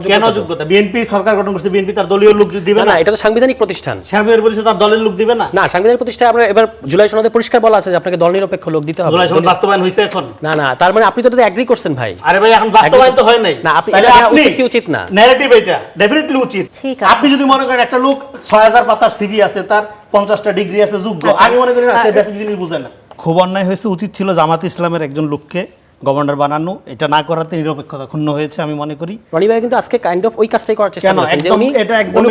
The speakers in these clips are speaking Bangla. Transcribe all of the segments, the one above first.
কেন যোগ্যতা? বিএনপি সরকার গঠন করছে, বিএনপি তার দলীয় লোক দিবে না? এটা তো সাংবিধানিক প্রতিষ্ঠান। সাংবিধানিক প্রতিষ্ঠান তার দলের লোক দিবে না? না, সাংবিধানিক প্রতিষ্ঠানে আপনার এবার জুলাই সনদে পরিষ্কার বলা আছে যে আপনাকে দল নিরপেক্ষ লোক দিতে হবে। জুলাই সনদ বাস্তবায়ন হইছে এখন? না না, তার মানে আপনি তো এটাতে এগ্রি করছেন ভাই। আরে ভাই এখন বাস্তবায়ন তো হয় নাই। না, আপনি তাহলে এটা আপনি উচিত কি উচিত না? ন্যারেটিভ এটা ডেফিনেটলি উচিত। আপনি যদি মনে করেন একটা লোক 6000 পাতার সিভি আছে, তার 50টা ডিগ্রি আছে, যোগ্য, আমি মনে করি না সে বেসিক জিনিস বুঝে না। খুব অন্যায় হয়েছে, উচিত ছিল জামাত ইসলামের একজন লোককে গভর্নর বানানো। এটা না করাতে নিরপেক্ষতা ক্ষুণ্ণ হয়েছে আমি মনে করি। রনি ভাই কিন্তু আজকে কাইন্ড অফ ওই কাজটাই করার চেষ্টা করছেন যে উনি এটা একদম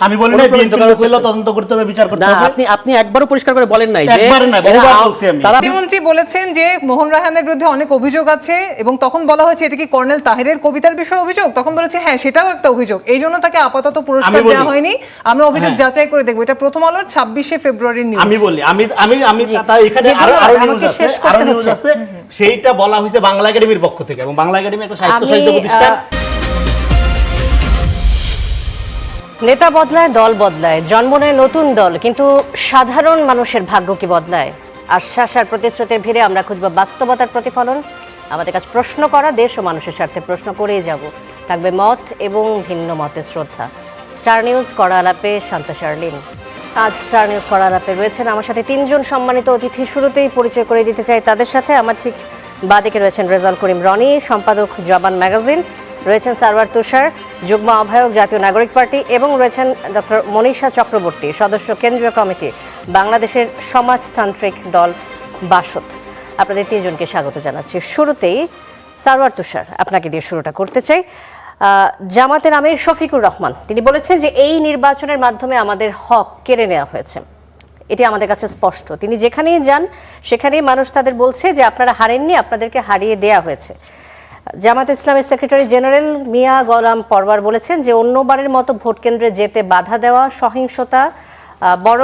আমি বলি না বিএনপি লোক হলো তদন্ত করতে হবে, বিচার করতে হবে। না, আপনি একবারও পরিষ্কার করে বলেন নাই যে একবার না, বহুবার বলছি আমি। প্রধানমন্ত্রী বলেছেন যে মোহন রায়হানের বিরুদ্ধে অনেক অভিযোগ আছে এবং তখন বলা হয়েছে এটা কি কর্নেল তাহেরের কবিতার বিষয়ে অভিযোগ, তখন বলেছে হ্যাঁ সেটাও একটা অভিযোগ, এই জন্য তাকে আপাতত পুরস্কার দেওয়া হয়নি, আমরা অভিযোগ যাচাই করে দেখব। এটা প্রথম আলোর 26শে ফেব্রুয়ারির নিউজ। আমি বলি আমি তাই এখানে আরো নিউজ আছে, সেইটা বলা হয়েছে বাংলা একাডেমির পক্ষ থেকে, এবং বাংলা একাডেমি একটা সাহিত্য প্রতিষ্ঠান। নেতা বদলায়, দল বদলায়, জন্ম নেয় নতুন দল, কিন্তু সাধারণ মানুষের ভাগ্য কি বদলায়? আশ্বাস আর প্রতিশ্রুতির ভিড়ে আমরা খুঁজব বাস্তবতার প্রতিফলন। আমাদের কাছে প্রশ্ন করা, দেশ ও মানুষের স্বার্থে প্রশ্ন করেই যাব। থাকবে মত এবং ভিন্ন মতের শ্রদ্ধা। স্টার নিউজ কড়া আলাপে শান্তা শার্লিন। আজ স্টার নিউজ কড়া আলাপে রয়েছেন আমার সাথে তিনজন সম্মানিত অতিথি। শুরুতেই পরিচয় করে দিতে চাই তাদের সাথে। আমার ঠিক বাদিকে রয়েছেন রেজাউল করিম রনি, সম্পাদক জবান ম্যাগাজিন, রয়েছেন সারওয়ার তুষার, যুগ্ম আহ্বায়ক জাতীয় নাগরিক পার্টি, এবং রয়েছেন ডক্টর মনীষা চক্রবর্তী, সদস্য কেন্দ্রীয় কমিটি বাংলাদেশের সমাজতান্ত্রিক দল বাসদ। আপনাদের তিনজনকে স্বাগত জানাচ্ছি। শুরুতেই সারওয়ার তুষার, আপনাকে দিয়ে শুরুটা করতে চাই। জামাতের আমির শফিকুর রহমান তিনি বলেছেন যে এই নির্বাচনের মাধ্যমে আমাদের হক কেড়ে নেওয়া হয়েছে, এটি আমাদের কাছে স্পষ্ট। তিনি যেখানেই যান সেখানেই মানুষ তাদের বলছে যে আপনারা হারেননি, আপনাদেরকে হারিয়ে দেয়া হয়েছে। জামাত ইসলামের সেক্রেটারি জেনারেল মিয়া গোলাম পরওয়ার বলেছেন যে অন্যবারের মতো ভোট কেন্দ্রে যেতে বাধা দেওয়া, সহিংসতা বড়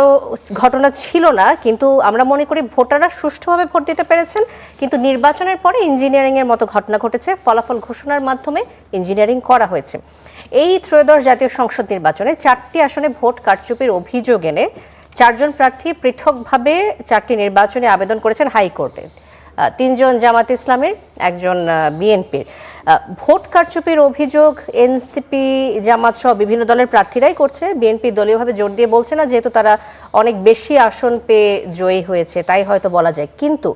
ঘটনা ছিল না, কিন্তু আমরা মনে করি ভোটাররা সুষ্ঠুভাবে ভোট দিতে পেরেছেন। কিন্তু নির্বাচনের পরে ইঞ্জিনিয়ারিংয়ের মতো ঘটনা ঘটেছে, ফলাফল ঘোষণার মাধ্যমে ইঞ্জিনিয়ারিং করা হয়েছে। এই ত্রয়োদশ জাতীয় সংসদ নির্বাচনে 4টি আসনে ভোট কারচুপির অভিযোগ এনে 4 জন প্রার্থী পৃথকভাবে 4টি নির্বাচনে আবেদন করেছেন হাইকোর্টে। 3 জন জামাত ইসলামের, 1 জন বিএনপির। ভোট কারচুপির অভিযোগ এনসিপি, জামাত সহ বিভিন্ন দলের প্রার্থীরাই করছে। বিএনপি দলীয়ভাবে জোর দিয়ে বলছে না, যেহেতু তারা অনেক বেশি আসন পেয়ে জয়ী হয়েছে তাই হয়তো বলা যায়। কিন্তু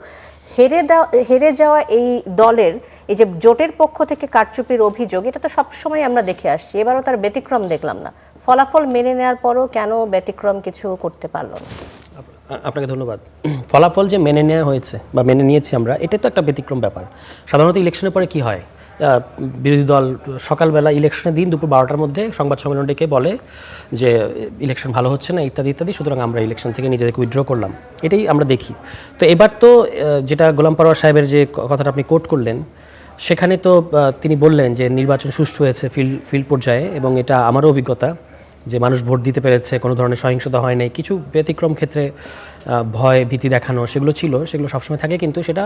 হেরে যাওয়া এই দলের এই যে জোটের পক্ষ থেকে কারচুপির অভিযোগ, এটা তো সবসময় আমরা দেখে আসছি, এবারও তার ব্যতিক্রম দেখলাম না। ফলাফল মেনে নেওয়ার পরও কেন ব্যতিক্রম কিছু করতে পারলো না? আপনাকে ধন্যবাদ। ফলাফল যে মেনে নেওয়া হয়েছে বা মেনে নিয়েছি আমরা, এটা তো একটা ব্যতিক্রম ব্যাপার। সাধারণত ইলেকশনের পরে কি হয়, বিরোধী দল সকালবেলা ইলেকশনের দিন দুপুর 12টার মধ্যে সংবাদ সম্মেলন ডেকে বলে যে ইলেকশন ভালো হচ্ছে না ইত্যাদি ইত্যাদি, সুতরাং আমরা ইলেকশন থেকে নিজেদেরকে উইথড্র করলাম। এটাই আমরা দেখি। তো এবার তো যেটা গোলাম পরওয়ার সাহেবের যে কথাটা আপনি কোট করলেন, সেখানে তো তিনি বললেন যে নির্বাচন সুষ্ঠু হয়েছে ফিল্ড পর্যায়ে, এবং এটা আমারও অভিজ্ঞতা যে মানুষ ভোট দিতে পেরেছে, কোনো ধরনের সহিংসতা হয় নাই। কিছু ব্যতিক্রম ক্ষেত্রে ভয় ভীতি দেখানো সেগুলো ছিল, সেগুলো সবসময় থাকে, কিন্তু সেটা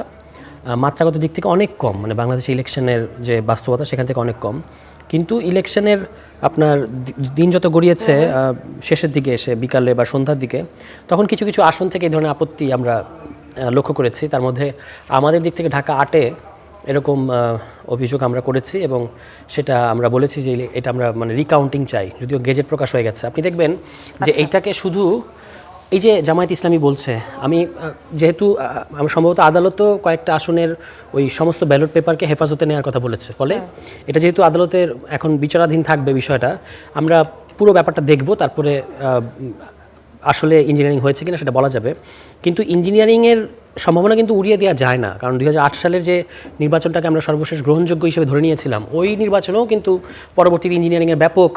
মাত্রাগত দিক থেকে অনেক কম, মানে বাংলাদেশে ইলেকশনের যে বাস্তবতা সেখান থেকে অনেক কম। কিন্তু ইলেকশনের আপনার দিন যত গড়িয়েছে শেষের দিকে এসে বিকালে বা সন্ধ্যার দিকে, তখন কিছু কিছু আসন থেকে এই ধরনের আপত্তি আমরা লক্ষ্য করেছি। তার মধ্যে আমাদের দিক থেকে ঢাকা 8-এ এরকম অভিযোগ আমরা করেছি, এবং সেটা আমরা বলেছি যে এটা আমরা মানে রিকাউন্টিং চাই, যদিও গেজেট প্রকাশ হয়ে গেছে। আপনি দেখবেন যে এইটাকে শুধু এই যে জামায়াত ইসলামী বলছে, যেহেতু আমি সম্ভবত আদালতও কয়েকটা আসনের ওই সমস্ত ব্যালট পেপারকে হেফাজতে নেওয়ার কথা বলেছে, ফলে এটা যেহেতু আদালতের এখন বিচারাধীন থাকবে বিষয়টা, আমরা পুরো ব্যাপারটা দেখব, তারপরে আসলে ইঞ্জিনিয়ারিং হয়েছে কিনা সেটা বলা যাবে। কিন্তু ইঞ্জিনিয়ারিংয়ের সম্ভাবনা কিন্তু উড়িয়ে দেওয়া যায় না, কারণ 2008 সালের যে নির্বাচনটাকে আমরা সর্বশেষ গ্রহণযোগ্য হিসেবে ধরে নিয়েছিলাম, ওই নির্বাচনেও কিন্তু পরবর্তীতে ইঞ্জিনিয়ারিংয়ের ব্যাপক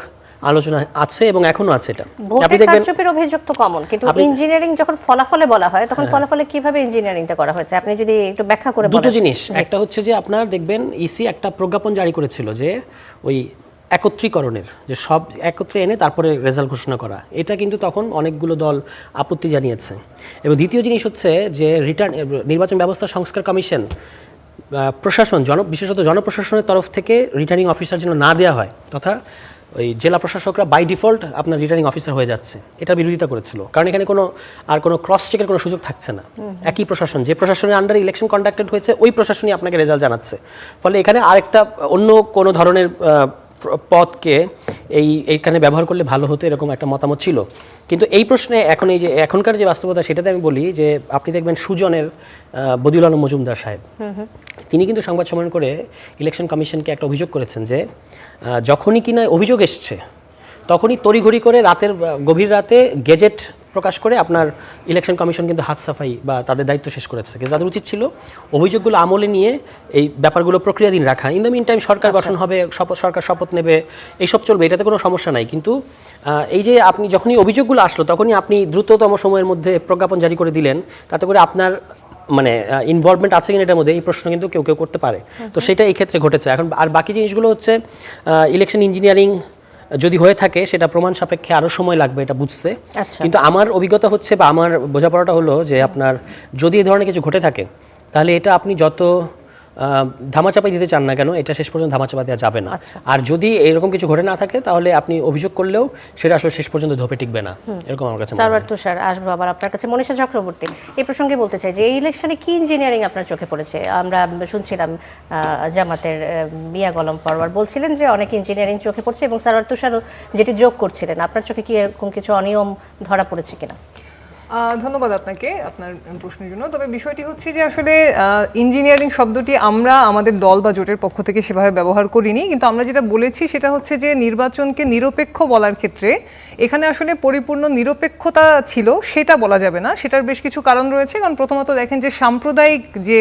আলোচনা আছে এবং এখনো আছে। এটা আপনি দেখবেন কারচুপির অভিযোগ তো কমন, কিন্তু ইঞ্জিনিয়ারিং যখন ফলাফলে বলা হয় তখন ফলাফলে কিভাবে ইঞ্জিনিয়ারিংটা করা হয়েছে আপনি যদি একটু ব্যাখ্যা করে বলেন। দুটো জিনিস, একটা হচ্ছে যে আপনার দেখবেন ইসি একটা প্রজ্ঞাপন জারি করেছিল যে ওই একত্রীকরণের, যে সব একত্রে এনে তারপরে রেজাল্ট ঘোষণা করা, এটা কিন্তু তখন অনেকগুলো দল আপত্তি জানিয়েছে। এবং দ্বিতীয় জিনিস হচ্ছে যে নির্বাচন ব্যবস্থা সংস্কার কমিশন প্রশাসন বিশেষত জনপ্রশাসনের তরফ থেকে রিটার্নিং অফিসার যেন না দেওয়া হয়, তথা ওই জেলা প্রশাসকরা বাই ডিফল্ট আপনার রিটার্নিং অফিসার হয়ে যাচ্ছে, এটা বিরোধিতা করেছিল। কারণ এখানে কোনো ক্রস চেকের কোনো সুযোগ থাকছে না। একই প্রশাসন, যে প্রশাসনের আন্ডারে ইলেকশন কন্ডাক্টেড হয়েছে ওই প্রশাসনই আপনাকে রেজাল্ট জানাচ্ছে। ফলে এখানে আরেকটা অন্য কোনো ধরনের পদকে এইখানে ব্যবহার করলে ভালো হতো এরকম একটা মতামত ছিল। কিন্তু এই প্রশ্নে এখন এই যে এখনকার যে বাস্তবতা সেটাতে আমি বলি যে আপনি দেখবেন সুজনের বদিউল আলম মজুমদার সাহেব তিনি কিন্তু সংবাদ সম্মেলন করে ইলেকশন কমিশনকে একটা অভিযোগ করেছেন যে যখনই কিনা অভিযোগ এসছে তখনই তড়িঘড়ি করে গভীর রাতে গেজেট প্রকাশ করে আপনার ইলেকশন কমিশন কিন্তু হাত সাফাই বা তাদের দায়িত্ব শেষ করেছে। কিন্তু তাদের উচিত ছিল অভিযোগগুলো আমলে নিয়ে এই ব্যাপারগুলো প্রক্রিয়াধীন রাখা। ইন দ্য মিন টাইম সরকার গঠন হবে, সরকার শপথ নেবে, এইসব চলবে, এটাতে কোনো সমস্যা নাই। কিন্তু এই যে আপনি যখনই অভিযোগগুলো আসলো তখনই আপনি দ্রুততম সময়ের মধ্যে প্রজ্ঞাপন জারি করে দিলেন, তাতে করে আপনার মানে ইনভলভমেন্ট আছে কিনা এটার মধ্যে এই প্রশ্ন কিন্তু কেউ কেউ করতে পারে। তো সেটা এই ক্ষেত্রে ঘটেছে। এখন আর বাকি জিনিসগুলো হচ্ছে ইলেকশন ইঞ্জিনিয়ারিং যদি হয়ে থাকে সেটা প্রমাণ সাপেক্ষে আরও সময় লাগবে এটা বুঝতে। কিন্তু আমার অভিজ্ঞতা হচ্ছে বা আমার বোঝাপড়াটা হলো যে আপনার যদি এই ধরনের কিছু ঘটে থাকে তাহলে এটা আপনি যত ধামাচাপা দিতে চান না কেন এটা শেষ পর্যন্ত ধামাচাপা দেওয়া যাবে না। আর যদি এরকম কিছু ঘটে না থাকে তাহলে আপনি অভিযোগ করলেও সেটা আসলে শেষ পর্যন্ত ধোপে টিকবে না, এরকম আমার কাছে। সারওয়ার তুষার, আসবো আবার আপনার কাছে। মনীষা চক্রবর্তী, এই প্রসঙ্গে বলতে চাই যে এই ইলেকশনে কি ইঞ্জিনিয়ারিং আপনার চোখে পড়েছে? আমরা শুনছিলাম জামাতের মিয়া গোলাম পরওয়ার বলছিলেন যে অনেক ইঞ্জিনিয়ারিং চোখে পড়ছে, এবং সারওয়ার তুষারও যেটি যোগ করছিলেন। আপনার চোখে কি এরকম কিছু অনিয়ম ধরা পড়েছে কিনা? ধন্যবাদ আপনাকে আপনার প্রশ্নের জন্য। তবে বিষয়টি হচ্ছে যে আসলে ইঞ্জিনিয়ারিং শব্দটি আমরা আমাদের দল বা জোটের পক্ষ থেকে সেভাবে ব্যবহার করিনি, কিন্তু আমরা যেটা বলেছি সেটা হচ্ছে যে নির্বাচনকে নিরপেক্ষ বলার ক্ষেত্রে এখানে আসলে পরিপূর্ণ নিরপেক্ষতা ছিল সেটা বলা যাবে না। সেটার বেশ কিছু কারণ রয়েছে। কারণ প্রথমত দেখেন যে সাম্প্রদায়িক যে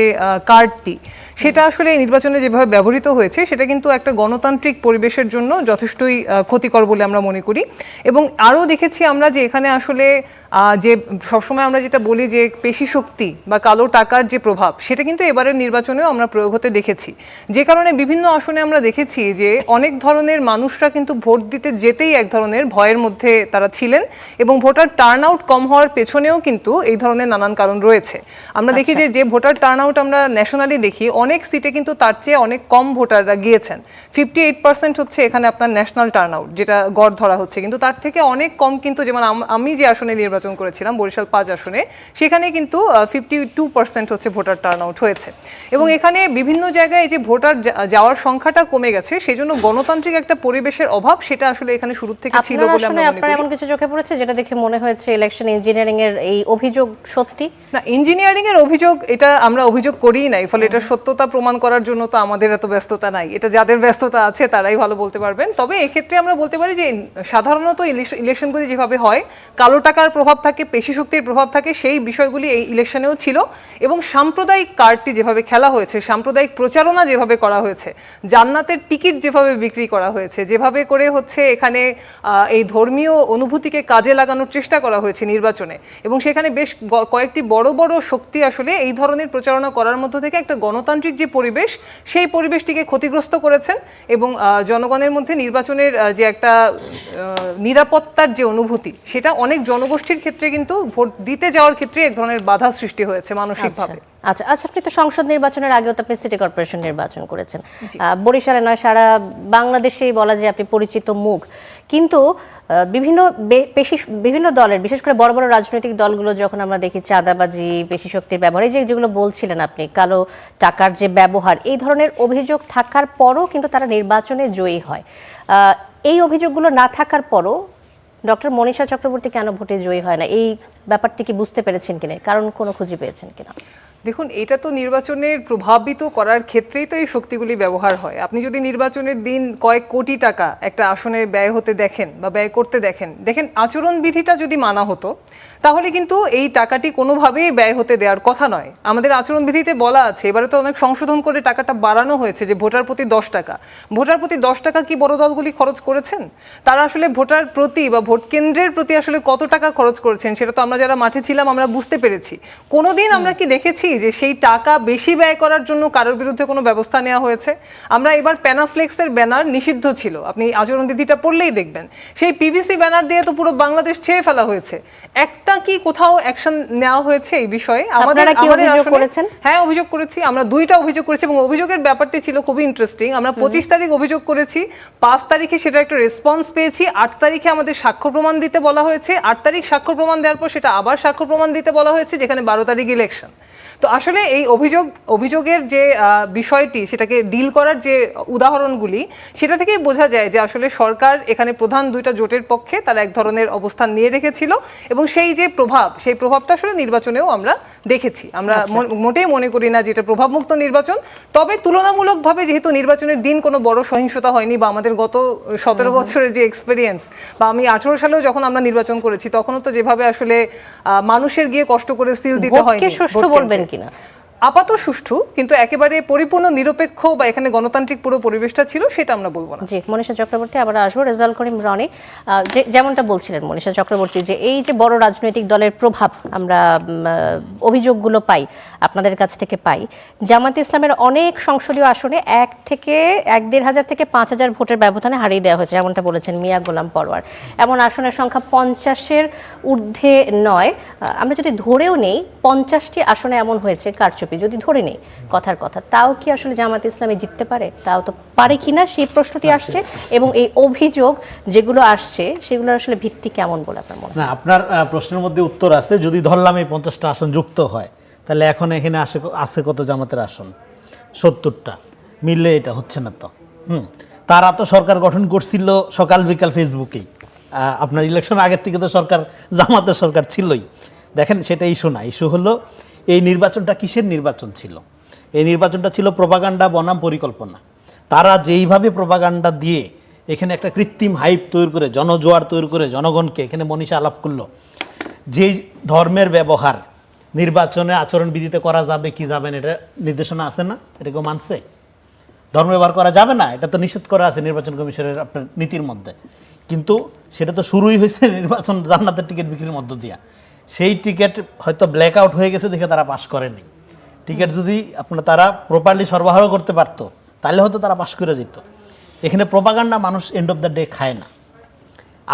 কার্ডটি সেটা আসলে নির্বাচনে যেভাবে ব্যবহৃত হয়েছে সেটা কিন্তু একটা গণতান্ত্রিক পরিবেশের জন্য যথেষ্টই ক্ষতিকর বলে আমরা মনে করি। এবং আরও দেখেছি আমরা যে এখানে আসলে যে সবসময় আমরা যেটা বলি যে পেশি শক্তি বা কালো টাকার যে প্রভাব সেটা কিন্তু এবারের নির্বাচনেও আমরা প্রয়োগ হতে দেখেছি, যে কারণে বিভিন্ন আসনে আমরা দেখেছি যে অনেক ধরনের মানুষরা কিন্তু ভোট দিতে যেতেই এক ধরনের ভয়ের মধ্যে তারা ছিলেন, এবং ভোটার টার্ন আউট কম হওয়ার পেছনেও কিন্তু এই ধরনের নানান কারণ রয়েছে। আমরা দেখি যে ভোটার টার্ন আউট আমরা ন্যাশনালি দেখি অনেক সিটে কিন্তু তার চেয়ে অনেক কম ভোটাররা গিয়েছেন। 58% হচ্ছে এখানে আপনার ন্যাশনাল টার্ন আউট, যেটা গড় ধরা হচ্ছে, কিন্তু তার থেকে অনেক কম কিন্তু যেমন আমি যে আসনে নির্বাচন করেছিলাম বরিশাল 5 আসনে, সেখানে কিন্তু 52% হচ্ছে ভোটার টার্ন আউট হয়েছে। এবং এখানে বিভিন্ন জায়গায় যে ভোটার যাওয়ার সংখ্যাটা কমে গেছে, সেই জন্য গণতান্ত্রিক একটা পরিবেশের অভাব সেটা আসলে এখানে শুরু থেকে ছিল বলে আমরা মনে করি। আপনার এমন কিছু চোখে পড়েছে যেটা দেখে মনে হয়েছে ইলেকশন ইঞ্জিনিয়ারিং এর এই অভিযোগ সত্যি? না, ইঞ্জিনিয়ারিং এর অভিযোগ এটা আমরা অভিযোগ করিই নাই, ফলে এটা সত্যতা প্রমাণ করার জন্য তো আমাদের এত ব্যস্ততা নাই। এটা যাদের ব্যস্ততা আছে তারাই ভালো বলতে পারবেন। তবে এক্ষেত্রে আমরা বলতে পারি যে সাধারণত ইলেকশনগুলি যেভাবে হয়, কালো টাকার প্রভাব থাকে, পেশি শক্তির প্রভাব থাকে, সেই বিষয়গুলি এই ইলেকশনেও ছিল। এবং সাম্প্রদায়িক কার্ডটি যেভাবে খেলা হয়েছে, সাম্প্রদায়িক প্রচারণা যেভাবে করা হয়েছে, জান্নাতের টিকিট যেভাবে বিক্রি করা হয়েছে, যেভাবে করে হচ্ছে এখানে এই ধর্মীয় অনুভূতিকে কাজে লাগানোর চেষ্টা করা হয়েছে নির্বাচনে, এবং সেখানে বেশ কয়েকটি বড় বড় শক্তি আসলে এই ধরনের প্রচারণা করার মধ্য থেকে একটা গণতান্ত্রিক যে পরিবেশ সেই পরিবেশটিকে ক্ষতিগ্রস্ত করেছেন, এবং জনগণের মধ্যে নির্বাচনের যে একটা নিরাপত্তার যে অনুভূতি সেটা অনেক জনগোষ্ঠীর ক্ষেত্রে কিন্তু ভোট দিতে যাওয়ার ক্ষেত্রে এক ধরনের বাধা সৃষ্টি হয়েছে মানসিকভাবে। আচ্ছা, আপনি তো সংসদ নির্বাচনের আগেও তো আপনি সিটি কর্পোরেশন নির্বাচন করেছেন, বরিশালে নয় সারা বাংলাদেশেই বলা যায় আপনি পরিচিত মুখ। কিন্তু বিভিন্ন দলের, বিশেষ করে বড় বড় রাজনৈতিক দলগুলো যখন আমরা দেখি চাঁদাবাজি, পেশি শক্তির ব্যবহার, এই যেগুলো বলছিলেন আপনি, কালো টাকার যে ব্যবহার, এই ধরনের অভিযোগ থাকার পরও কিন্তু তারা নির্বাচনে জয়ী হয়। এই অভিযোগগুলো না থাকার পরও ডক্টর মনীষা চক্রবর্তী কেন ভোটে জয়ী হয় না? এই ব্যাপারটি কি বুঝতে পেরেছেন কিনা? কারণ কোনো খুঁজে পেয়েছেন কিনা? দেখুন, এটা তো নির্বাচনের প্রভাবিত করার ক্ষেত্রেই তো এই শক্তিগুলি ব্যবহার হয়। আপনি যদি নির্বাচনের দিন কয়েক কোটি টাকা একটা আসনে ব্যয় হতে দেখেন বা ব্যয় করতে দেখেন আচরণবিধিটা যদি মানা হতো তাহলে কিন্তু এই টাকাটি কোনোভাবেই ব্যয় হতে দেওয়ার কথা নয়। আমাদের আচরণবিধিতে বলা আছে, এবারে তো অনেক সংশোধন করে টাকাটা বাড়ানো হয়েছে, যে ভোটার প্রতি 10 টাকা। ভোটার প্রতি 10 টাকা কি বড় দলগুলি খরচ করেছেন? তারা আসলে ভোটার প্রতি বা ভোট কেন্দ্রের প্রতি আসলে কত টাকা খরচ করেছেন সেটা তো আমরা যারা মাঠে ছিলাম আমরা বুঝতে পেরেছি। কোনোদিন আমরা কি দেখেছি যে সেই টাকা বেশি ব্যয় করার জন্য কারোর বিরুদ্ধে কোনো ব্যবস্থা নেওয়া হয়েছে? আমরা এবার প্যানাফ্লেক্সের ব্যানার নিষিদ্ধ ছিল, আপনি আচরণবিধিটা পড়লেই দেখবেন। সেই পিভিসি ব্যানার দিয়ে তো পুরো বাংলাদেশ ছেয়ে ফেলা হয়েছে। একটা কি কোথাও অ্যাকশন নেওয়া হয়েছে এই বিষয়ে? আপনারা কি অভিযোগ করেছেন? হ্যাঁ, অভিযোগ করেছি, আমরা 2টা অভিযোগ করেছি, এবং অভিযোগের ব্যাপারটি ছিল খুবই ইন্টারেস্টিং। আমরা 25 তারিখ অভিযোগ করেছি, 5 তারিখে সেটা একটা রেসপন্স পেয়েছি, 8 তারিখে আমাদের সাক্ষ্য প্রমাণ দিতে বলা হয়েছে, 8 তারিখ সাক্ষ্য প্রমাণ দেওয়ার পর সেটা আবার সাক্ষ্য প্রমাণ দিতে বলা হয়েছে, যেখানে 12 তারিখ ইলেকশন। তো আসলে এই অভিযোগের যে বিষয়টি, সেটাকে ডিল করার যে উদাহরণগুলি, সেটা থেকেই বোঝা যায় যে আসলে সরকার এখানে প্রধান দুইটা জোটের পক্ষে তারা এক ধরনের অবস্থান নিয়ে রেখেছিল, এবং সেই যে সেই প্রভাবটা আসলে নির্বাচনেও আমরা দেখেছি। আমরা মোটেই মনে করি না যে এটা প্রভাবমুক্ত নির্বাচন। তবে তুলনামূলকভাবে যেহেতু নির্বাচনের দিন কোনো বড় সহিংসতা হয়নি, বা আমাদের গত 17 বছরের যে এক্সপেরিয়েন্স, বা আমি 18 সালেও যখন আমরা নির্বাচন করেছি তখনও তো যেভাবে আসলে মানুষের গিয়ে কষ্ট করে সিল দিতে হয়নি। সুষ্ঠু বলবেন কিনা? আপাতত সুষ্ঠু, কিন্তু একেবারে পরিপূর্ণ নিরপেক্ষ বা এখানে গণতান্ত্রিক পুরো পরিবেশটা ছিল সেটা আমরা বলবো না। জি, মনীষা চক্রবর্তী, আবার আসবো রেজাউল করিম রনি। যেমনটা বলছিলেন মনীষা চক্রবর্তী, যে এই যে বড় রাজনৈতিক দলের প্রভাব আমরা অভিযোগগুলো পাই, আপনাদের কাছ থেকে পাই, জামাতে ইসলামের অনেক সংসদীয় আসনে 1,500 থেকে 5,000 ভোটের ব্যবধানে হারিয়ে দেওয়া হয়েছে, যেমনটা বলেছেন মিয়া গোলাম পরোয়ার। এমন আসনের সংখ্যা 50-এর ঊর্ধ্বে নয়। আমরা যদি ধরেও নেই 50টি আসনে এমন হয়েছে কারচুপি, যদি ধরে নেই কথার কথা, তাও কি আসলে জামাত ইসলামী জিততে পারে? তাও তো পারে কিনা সেই প্রশ্নটি আসছে, এবং এই অভিযোগ যেগুলো আসছে সেগুলোর আসলে ভিত্তি কেমন বলে আপনার মনে হয়? না, আপনার প্রশ্নের মধ্যে উত্তর আছে। যদি ধরলাম এই 50টা আসন যুক্ত হয়, তাহলে এখন এখানে আছে কত জামাতের আসন? 70টা মিললে এটা হচ্ছে না তো। তারা তো সরকার গঠন করছিল সকাল বিকাল ফেসবুকেই। আপনার ইলেকশন আগের থেকে তো জামাতের সরকার ছিলই। দেখেন, সেটা ইস্যু না। ইস্যু হলো এই নির্বাচনটা কিসের নির্বাচন ছিল? এই নির্বাচনটা ছিল প্রপাগান্ডা বনাম পরিকল্পনা। তারা যেইভাবে প্রপাগান্ডা দিয়ে এখানে একটা কৃত্রিম হাইপ তৈরি করে, জনজোয়ার তৈরি করে জনগণকে, এখানে মনীষা আলাপ করলো, যেই ধর্মের ব্যবহার নির্বাচনে আচরণবিধিতে করা যাবে কি যাবে না, এটা নির্দেশনা আছে না? এটা কেউ মানছে? ধর্ম ব্যবহার করা যাবে না, এটা তো নিষেধ করা আছে নির্বাচন কমিশনের আপনার নীতির মধ্যে। কিন্তু সেটা তো শুরুই হয়েছে নির্বাচন জান্নাতের টিকিট বিক্রির মধ্য দিয়া। সেই টিকিট হয়তো ব্ল্যাক আউট হয়ে গেছে দেখে তারা পাশ করেনি। টিকিট যদি তারা প্রপারলি সরবরাহ করতে পারতো, তাহলে হয়তো তারা পাশ করে যেত। এখানে প্রপাগান্ডা মানুষ এন্ড অফ দ্য ডে খায় না।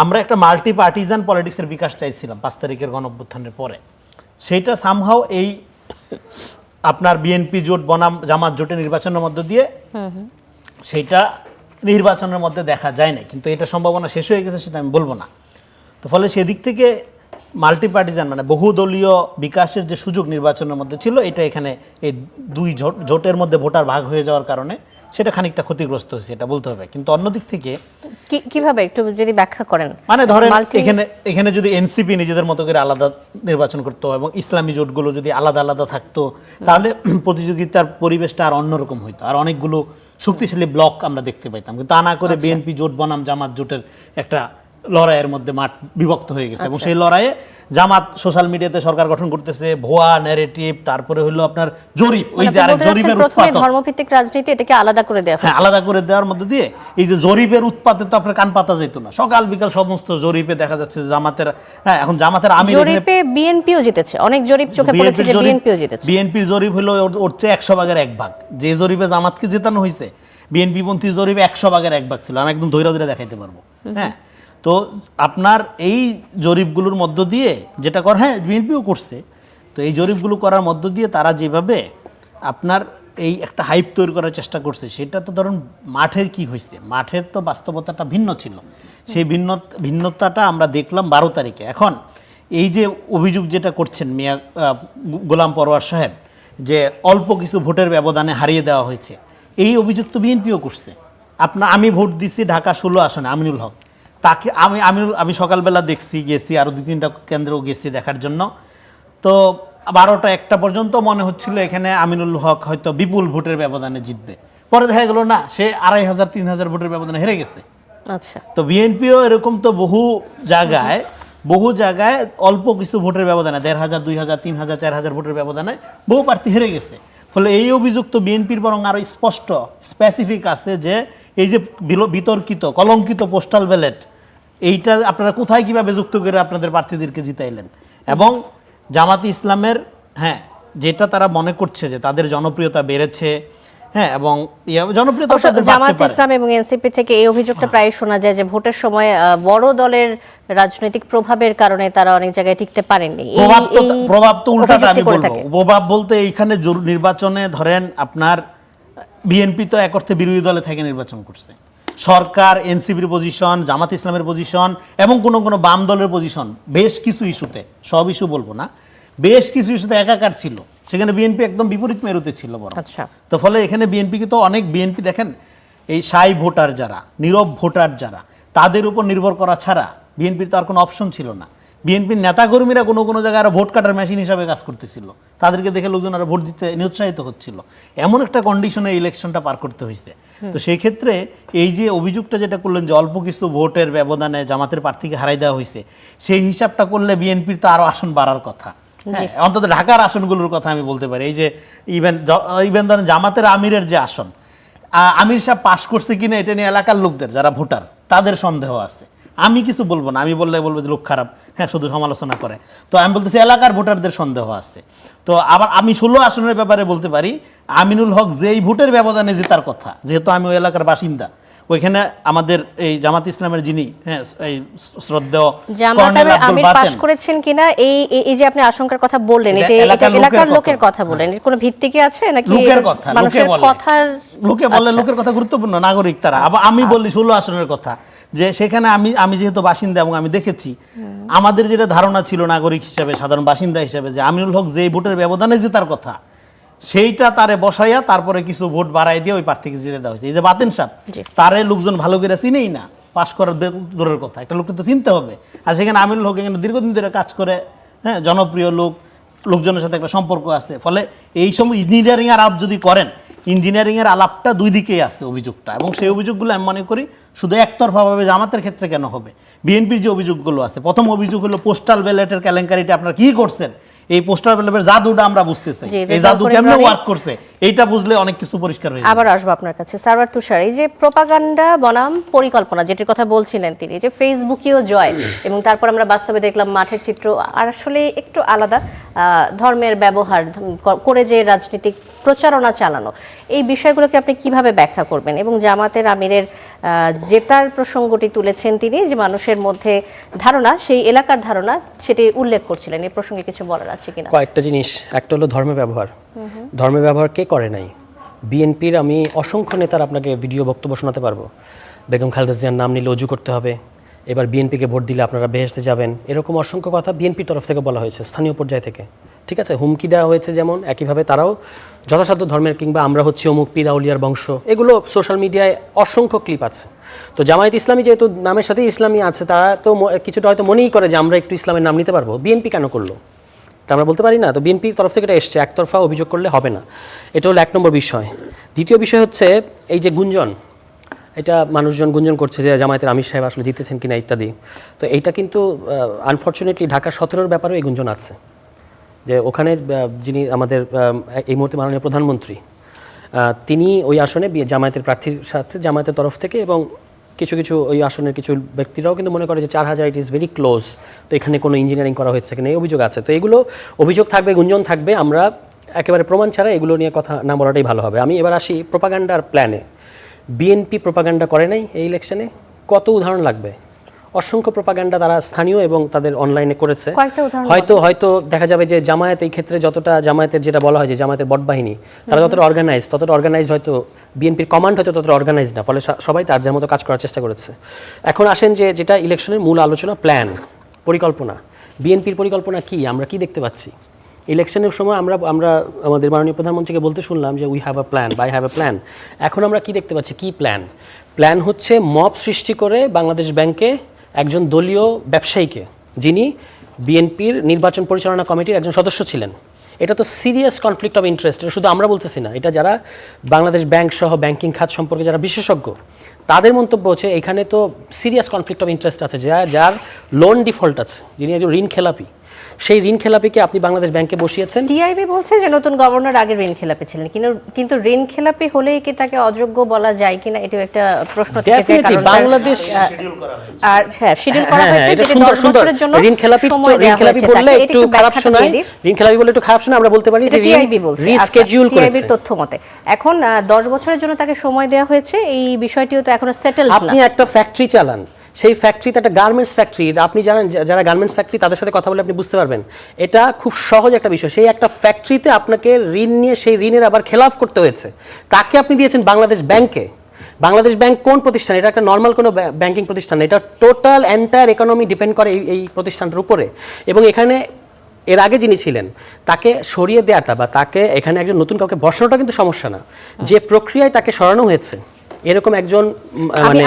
আমরা একটা মাল্টি পার্টিজান পলিটিক্সের বিকাশ চাইছিলাম 5 তারিখের গণঅভ্যুত্থানের পরে। সেইটা সামহাও এই আপনার বিএনপি জোট বনাম জামাত জোটের নির্বাচনের মধ্য দিয়ে সেইটা নির্বাচনের মধ্যে দেখা যায় না। কিন্তু এটা সম্ভাবনা শেষ হয়ে গেছে, সেটা আমি বলবো না। তো ফলে সেদিক থেকে মাল্টি পার্টিজান বহুদলীয় বিকাশের যে সুযোগ নির্বাচনের মধ্যে ছিল, এটা এখানে এই দুই জোটের মধ্যে ভোটার ভাগ হয়ে যাওয়ার কারণে সেটা খানিকটা ক্ষতিগ্রস্ত হয়েছে, এটা বলতে হবে। কিন্তু অন্যদিক থেকে কিভাবে একটু যদি ব্যাখ্যা করেন? ধরেন এখানে যদি এনসিপি নিজেদের মতো করে আলাদা নির্বাচন করতো এবং ইসলামী জোটগুলো যদি আলাদা আলাদা থাকতো, তাহলে প্রতিযোগিতার পরিবেশটা আর অন্যরকম হইতো, আর অনেকগুলো শক্তিশালী ব্লক আমরা দেখতে পাইতাম। কিন্তু তা না করে বিএনপি জোট বনাম জামাত জোটের একটা লড়াইয়ের মধ্যে মাঠ বিভক্ত হয়ে গেছে। এবং সেই লড়াইয়ে জামাত সোশ্যাল মিডিয়াতে সরকার গঠন করতেছে, ভুয়া ন্যারেটিভ, তারপরে হলো আপনার জরিপ, ওই যে আরেক জরিপের প্রথমে ধর্মভিত্তিক রাজনীতি, এটাকে আলাদা করে দেওয়া, হ্যাঁ আলাদা করে দেওয়ার মধ্যে দিয়ে এই যে জরিপের উৎপাতে তো আপনার কান পাতা যেত না। সকাল বিকাল সমস্ত জরিপে দেখা যাচ্ছে জামাতের, হ্যাঁ এখন জামাতের জরিপে বিএনপিও জিতেছে, অনেক জরিপ চোখে পড়েছে যে বিএনপিও জিতেছে। বিএনপির জরিপ হলো ওর চেয়ে 100 ভাগের 1 ভাগ। যে জরিপে জামাতকে জেতানো হয়েছে, বিএনপি পন্থী জরিপে 100 ভাগের 1 ভাগ ছিল। আমি একদম ধৈর্য ধরে দেখাইতে পারবো। হ্যাঁ, তো আপনার এই জরিপগুলোর মধ্য দিয়ে যেটা হ্যাঁ বিএনপিও করছে, তো এই জরিপগুলো করার মধ্য দিয়ে তারা যেভাবে আপনার এই একটা হাইপ তৈরি করার চেষ্টা করছে, সেটা তো ধরুন মাঠের কি হয়েছে, মাঠের তো বাস্তবতাটা ভিন্ন ছিল। সেই ভিন্নতাটা আমরা দেখলাম 12 তারিখে। এখন এই যে অভিযোগ যেটা করছেন মিয়া গোলাম পরোয়ার সাহেব, যে অল্প কিছু ভোটের ব্যবধানে হারিয়ে দেওয়া হয়েছে, এই অভিযোগ তো বিএনপিও করছে। আমি ভোট দিচ্ছি ঢাকা 16 আসনে আমিনুল হক, তাকে আমি সকালবেলা গেছি আরও 2-3টা কেন্দ্রেও গেছি দেখার জন্য। তো 12টা-1টা পর্যন্ত মনে হচ্ছিল এখানে আমিনুল হক হয়তো বিপুল ভোটের ব্যবধানে জিতবে। পরে দেখা গেল না, সে 2500-3000 ভোটের ব্যবধানে হেরে গেছে। আচ্ছা, তো বিএনপিও এরকম তো বহু জায়গায় অল্প কিছু ভোটের ব্যবধানে 1500, 2000, 3000, 4000 ভোটের ব্যবধানে বহু প্রার্থী হেরে গেছে। ফলে এই অভিযোগ তো বিএনপির বরং আরও স্পেসিফিক আছে, যে এই যে বিতর্কিত কলঙ্কিত পোস্টাল ব্যালট, এইটা আপনারা কোথায় কিভাবে যুক্ত করে আপনাদের প্রার্থীদেরকে জিতাইলেন। এবং জামাতে ইসলামের হ্যাঁ যেটা তারা মনে করছে যে তাদের জনপ্রিয়তা বেড়েছে, হ্যাঁ এবং জনপ্রিয়তা জামাত ইসলাম এবং এনসিপি থেকে এই অভিযোগটা প্রায় শোনা যায় যে ভোটের সময় বড় দলের রাজনৈতিক প্রভাবের কারণে তারা অনেক জায়গায় টিকতে পারেননি। প্রভাব তো উল্টাটা আমি বলবো। প্রভাব বলতে এইখানে নির্বাচনে ধরেন আপনার বিএনপি তো এক অর্থে বিরোধী দলে থেকে নির্বাচন করছে। সরকার, এনসিপির পজিশন, জামাত ইসলামের পজিশন এবং কোনো বাম দলের পজিশন বেশ কিছু ইস্যুতে, সব ইস্যু বলবো না, বেশ কিছু ইস্যুতে একাকার ছিল, সেখানে বিএনপি একদম বিপরীত মেরুতে ছিল বড়। আচ্ছা, তো ফলে এখানে বিএনপিকে তো অনেক বিএনপি দেখেন এই সাই ভোটার যারা, নীরব ভোটার যারা, তাদের উপর নির্ভর করা ছাড়া বিএনপির তো আর কোনো অপশন ছিল না। বিএনপির নেতাকর্মীরা কোনো কোনো জায়গায় আরো ভোট কাটার মেশিন হিসাবে কাজ করতেছিল, তাদেরকে দেখে লোকজন আরো ভোট দিতে নিরুৎসাহিত হচ্ছিল। এমন একটা কন্ডিশনে ইলেকশনটা পার করতে হয়েছে। তো সেই ক্ষেত্রে এই যে অভিযোগটা যেটা করলেন যে অল্প কিছু ভোটের ব্যবধানে জামাতের প্রার্থীকে হারাই দেওয়া হয়েছে, সেই হিসাবটা করলে বিএনপির তো আরো আসন বাড়ার কথা। হ্যাঁ, অন্তত ঢাকার আসনগুলোর কথা আমি বলতে পারি। এই যে ইভেন ধরেন জামাতের আমিরের যে আসন, আমির সাহেব পাশ করছে কিনা এটা নিয়ে এলাকার লোকদের যারা ভোটার তাদের সন্দেহ আছে। আমি কিছু বলবো না, আমি বললে বলবো যে লোক খারাপ, হ্যাঁ শুধু সমালোচনা করে। তো আমি বলতেছি এলাকার ভোটারদের সন্দেহ আছে। তো আবার আমি 16 আসনের ব্যাপারে বলতে পারি, আমিনুল হক যেই ভোটের ব্যবধানে জেতার কথা, যেহেতু আমি ওই এলাকার বাসিন্দা, ওইখানে আমাদের এই জামাত ইসলামের যিনি এই শ্রদ্ধেয় কর্নেল আব্দুল পাস বাতেন করেছেন কিনা এই যে আপনি আশঙ্কার কথা বললেন, এটা এলাকার লোকের কথা বললেন, এর কোনো ভিত্তি কি আছে নাকি লোকের কথা? মানুষের কথার লোকে বলে, লোকের কথা গুরুত্বপূর্ণ, নাগরিক তারা। আবার আমি বলি 16 আসনের কথা, যে সেখানে আমি যেহেতু বাসিন্দা এবং আমি দেখেছি, আমাদের যেটা ধারণা ছিল নাগরিক হিসাবে, সাধারণ বাসিন্দা হিসাবে, যে আমিনুল হক যে ভোটের ব্যবধানে জেতার কথা, সেইটা তারে বসাইয়া তারপরে কিছু ভোট বাড়াই দিয়ে ওই প্রার্থীকে জিতে দেওয়া হয়েছে। এই যে বাতেন সাহেব, তারে লোকজন ভালো করে চিনেই না, পাশ করার দূরের কথা, একটা লোককে তো চিনতে হবে। আর সেখানে আমিনুল হক এখানে দীর্ঘদিন ধরে কাজ করে, হ্যাঁ জনপ্রিয় লোক, লোকজনের সাথে একটা সম্পর্ক আছে। ফলে এই সময় ইঞ্জিনিয়ারিং আর আলাপ যদি করেন, ইঞ্জিনিয়ারিংয়ের আলাপটা দুই দিকেই আসছে অভিযোগটা, এবং সেই অভিযোগগুলো আমি মনে করি শুধু একতরফাভাবে জামাতের ক্ষেত্রে কেন হবে। বিএনপির যে অভিযোগগুলো আছে, প্রথম অভিযোগ হলো পোস্টাল ব্যালটের কেলেঙ্কারিটা আপনারা কি করছেন, এই পোস্টাল ব্যালটের জাদুটা আমরা বুঝতে চাই, এই জাদু কেমনে ওয়ার্ক করছে এইটা বুঝলে অনেক কিছু পরিষ্কার হয়ে যাবে। আবার আসবো আপনার কাছে সারওয়ার তুষার, এই যে প্রোপাগান্ডা বনাম পরিকল্পনা যেটির কথা বলছিলেন তিনি, যে ফেসবুকেও জয় এবং তারপর আমরা বাস্তবে দেখলাম মাঠের চিত্র আর আসলে একটু আলাদা, ধর্মের ব্যবহার করে যে রাজনৈতিক প্রচারণা চালানো, এই বিষয়গুলোকে আপনি কিভাবে ব্যাখ্যা করবেন? এবং জামাতের আমিরের জেতার প্রসঙ্গটি তুলেছেন তিনি, যে মানুষের মধ্যে ধারণা, সেই এলাকার ধারণা, সেটি উল্লেখ করছিলেন। এই প্রসঙ্গে কিছু বলার আছে কিনা? কয়েকটা জিনিস, একটা হলো ধর্মের ব্যবহার। ধর্মের ব্যবহার কে করে নাই? বিএনপির আমি অসংখ্য নেতার আপনাকে ভিডিও বক্তব্য শোনাতে পারবো। বেগম খালেদা জিয়ার নাম নিলে অজু করতে হবে, এবার বিএনপিকে ভোট দিলে আপনারা বেহেশতে যাবেন, এরকম অসংখ্য কথা বিএনপির তরফ থেকে বলা হয়েছে, স্থানীয় পর্যায় থেকে। ঠিক আছে, হুমকি দেওয়া হয়েছে যেমন, একইভাবে তারাও যথাসাধ্য ধর্মের, কিংবা আমরা হচ্ছে অমুক পীর আউলিয়ার বংশ, এগুলো সোশ্যাল মিডিয়ায় অসংখ্য ক্লিপ আছে। তো জামায়াত ইসলামী যেহেতু নামের সাথে ইসলামী আছে, তারা তো কিছুটা হয়তো মনেই করে যে আমরা একটু ইসলামের নাম নিতে পারবো। বিএনপি কেন করলো এটা আমরা বলতে পারি না। তো বিএনপির তরফ থেকে এটা এসছে, একতরফা অভিযোগ করলে হবে না। এটা হলো 1 নম্বর বিষয়। দ্বিতীয় বিষয় হচ্ছে এই যে গুঞ্জন, এটা মানুষজন গুঞ্জন করছে যে জামায়াতের আমির সাহেব আসলে জিতেছেন কিনা ইত্যাদি। তো এইটা কিন্তু আনফর্চুনেটলি ঢাকা 17-র ব্যাপারেও এই গুঞ্জন আছে, যে ওখানে যিনি আমাদের এই মুহূর্তে মাননীয় প্রধানমন্ত্রী, তিনি ওই আসনে জামায়াতের প্রার্থীর সাথে জামায়াতের তরফ থেকে এবং কিছু কিছু ওই আসনের কিছু ব্যক্তিরাও কিন্তু মনে করে যে 4000 ইট ইজ ভেরি ক্লোজ, তো এখানে কোনো ইঞ্জিনিয়ারিং করা হচ্ছে কিনা, এই অভিযোগ আছে। তো এগুলো অভিযোগ থাকবে, গুঞ্জন থাকবে, আমরা একেবারে প্রমাণ ছাড়া এগুলো নিয়ে কথা না বলাটাই ভালো হবে। আমি এবার আসি প্রোপাগান্ডার প্ল্যানে। বিএনপি প্রোপাগান্ডা করে নাই এই ইলেকশনে, কত উদাহরণ লাগবে? অসংখ্য প্রোপাগান্ডা তারা স্থানীয় এবং তাদের অনলাইনে করেছে। হয়তো দেখা যাবে যে জামায়াত এই ক্ষেত্রে যতটা, জামায়াতের যেটা বলা হয় যে জামায়াতের বট বাহিনী, তারা যতটা অর্গানাইজ হয়তো বিএনপির কমান্ড হয়তো ততটা অর্গানাইজ না, ফলে সবাই তার যার মতো কাজ করার চেষ্টা করেছে। এখন আসেন যে যেটা ইলেকশনের মূল আলোচনা, প্ল্যান, পরিকল্পনা। বিএনপির পরিকল্পনা কি, আমরা কি দেখতে পাচ্ছি? ইলেকশনের সময় আমরা আমাদের মাননীয় প্রধানমন্ত্রীকে বলতে শুনলাম যে we have a plan, by have a plan. এখন আমরা কি দেখতে পাচ্ছি? কি প্ল্যান হচ্ছে মব সৃষ্টি করে বাংলাদেশ ব্যাংকে একজন দলীয় ব্যবসায়ীকে, যিনি বিএনপির নির্বাচন পরিচালনা কমিটির একজন সদস্য ছিলেন, এটা তো সিরিয়াস কনফ্লিক্ট অফ ইন্টারেস্ট। এটা শুধু আমরা বলতেছি না, এটা যারা বাংলাদেশ ব্যাংক সহ ব্যাংকিং খাত সম্পর্কে যারা বিশেষজ্ঞ, তাদের মন্তব্য হচ্ছে এখানে তো সিরিয়াস কনফ্লিক্ট অফ ইন্টারেস্ট আছে, যার লোন ডিফল্ট আছে, যিনি একজন ঋণ খেলাপি, সেই ঋণ খেলাপিকে আপনি বাংলাদেশ ব্যাংকে বসিয়েছেন। টিআইবি বলছে যে নতুন গভর্নর আগে ঋণ খেলাপি ছিলেন, কিন্তু ঋণ খেলাপি হলেই কি তাকে অযোগ্য বলা যায় কিনা, এটা একটা প্রশ্ন থেকে যায়। কারণ বাংলাদেশ আর হ্যাঁ শিডিউল করা হয়েছে যে 10 বছরের জন্য ঋণ খেলাপি বললে একটু খারাপ শোনায়, ঋণ খেলাপি বলে একটু খারাপ শোনায়, আমরা বলতে পারি যে টিআইবি বলছে রিস্কেডিউল করেছে। টিআইবির তথ্য মতে এখন 10 বছরের জন্য তাকে সময় দেওয়া হয়েছে। এই বিষয়টিও তো এখনো সেটেলড না। আপনি একটা ফ্যাক্টরি চালান, সেই ফ্যাক্টরিতে একটা গার্মেন্টস ফ্যাক্টরি, আপনি জানেন যারা গার্মেন্টস ফ্যাক্টরি, তাদের সাথে কথা বলে আপনি বুঝতে পারবেন এটা খুব সহজ একটা বিষয়। সেই একটা ফ্যাক্টরিতে আপনাকে ঋণ নিয়ে সেই ঋণের আবার খেলাফ করতে হয়েছে, তাকে আপনি দিয়েছেন বাংলাদেশ ব্যাংকে। বাংলাদেশ ব্যাংক কোন প্রতিষ্ঠান? এটা একটা নর্মাল কোনো ব্যাংকিং প্রতিষ্ঠান, এটা টোটাল এন্টায়ার ইকোনমি ডিপেন্ড করে এই প্রতিষ্ঠানটার উপরে। এবং এখানে এর আগে যিনি ছিলেন তাকে সরিয়ে দেওয়াটা বা তাকে এখানে একজন নতুন কাউকে বসানোটা কিন্তু সমস্যা না, যে প্রক্রিয়ায় তাকে সরানো হয়েছে এরকম একজন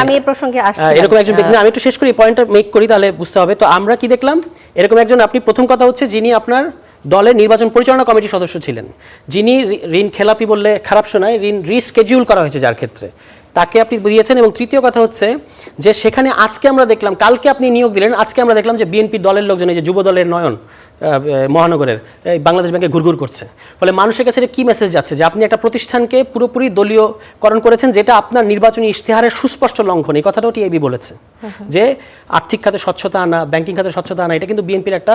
আমি এই প্রসঙ্গে আসছি, এরকম একজন ব্যক্তি, আমি একটু শেষ করি পয়েন্টটা মেক করি তাহলে বুঝতে হবে। তো আমরা কি দেখলাম, এরকম একজন, আপনি প্রথম কথা হচ্ছে যিনি আপনার দলের নির্বাচন পরিচালনা কমিটির সদস্য ছিলেন, যিনি ঋণ খেলাপি বললে খারাপ শোনায়, ঋণ রিস্কেডিউল করা হয়েছে যার ক্ষেত্রে, তাকে আপনি দিয়েছেন। এবং তৃতীয় কথা হচ্ছে যে সেখানে আজকে আমরা দেখলাম, কালকে আপনি নিয়োগ দিলেন, আজকে আমরা দেখলাম যে বিএনপি দলের লোকজন, এই যে যুব দলের নয়ন মহানগরের বাংলাদেশ ব্যাংকে ঘুরঘুর করছে। ফলে মানুষের কাছে কি মেসেজ যাচ্ছে যে আপনি একটা প্রতিষ্ঠানকে পুরোপুরি দলীয়করণ করেছেন, যেটা আপনার নির্বাচনী ইশতেহারের সুস্পষ্ট লঙ্ঘন। এই কথাটাও টিআইবি বলেছে যে আর্থিক খাতে স্বচ্ছতা আনা, ব্যাংকিং খাতে স্বচ্ছতা আনা, এটা কিন্তু বিএনপির একটা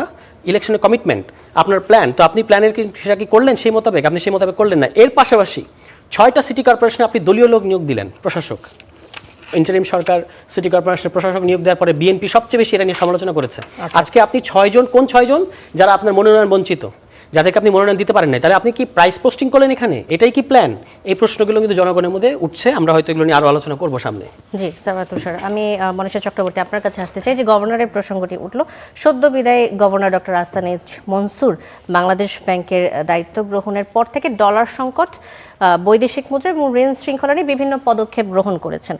ইলেকশনের কমিটমেন্ট, আপনার প্ল্যান। তো আপনি প্ল্যানের সেটা কি করলেন সেই মোতাবেক? আপনি সেই মোতাবেক করলেন না। এর পাশাপাশি 6টা সিটি কর্পোরেশনে আপনি দলীয় লোক নিয়োগ দিলেন, প্রশাসক, ইন্টারিম সরকার সিটি কর্পোরেশনের প্রশাসক নিয়োগ দেওয়ার পরে বিএনপি সবচেয়ে বেশি এটা নিয়ে সমালোচনা করেছে। আজকে আপনি 6 জন, কোন 6 জন যারা আপনার মনোনয়ন বঞ্চিত, যাদেরকে আপনি মনোনয়ন দিতে পারেন না, তাহলে আপনি কি প্রাইস পোস্টিং করলেন এখানে? এটাই কি প্ল্যান? এই প্রশ্নগুলো কিন্তু জনগণের মধ্যে উঠছে, আমরা হয়তো এগুলো নিয়ে আরো আলোচনা করবো সামনে। জি স্যার, তুষার, আমি মনীষা চক্রবর্তী আপনার কাছে আসতে চাই। যে গভর্নরের প্রসঙ্গটি উঠলো, সদ্য বিদায় governor doctor Ahsan H Mansur Bangladesh ব্যাংকের দায়িত্ব গ্রহণের পর থেকে ডলার সংকট, বৈদেশিক মুদ্রা এবং ঋণ শৃঙ্খলা নিয়ে বিভিন্ন পদক্ষেপ গ্রহণ করেছেন।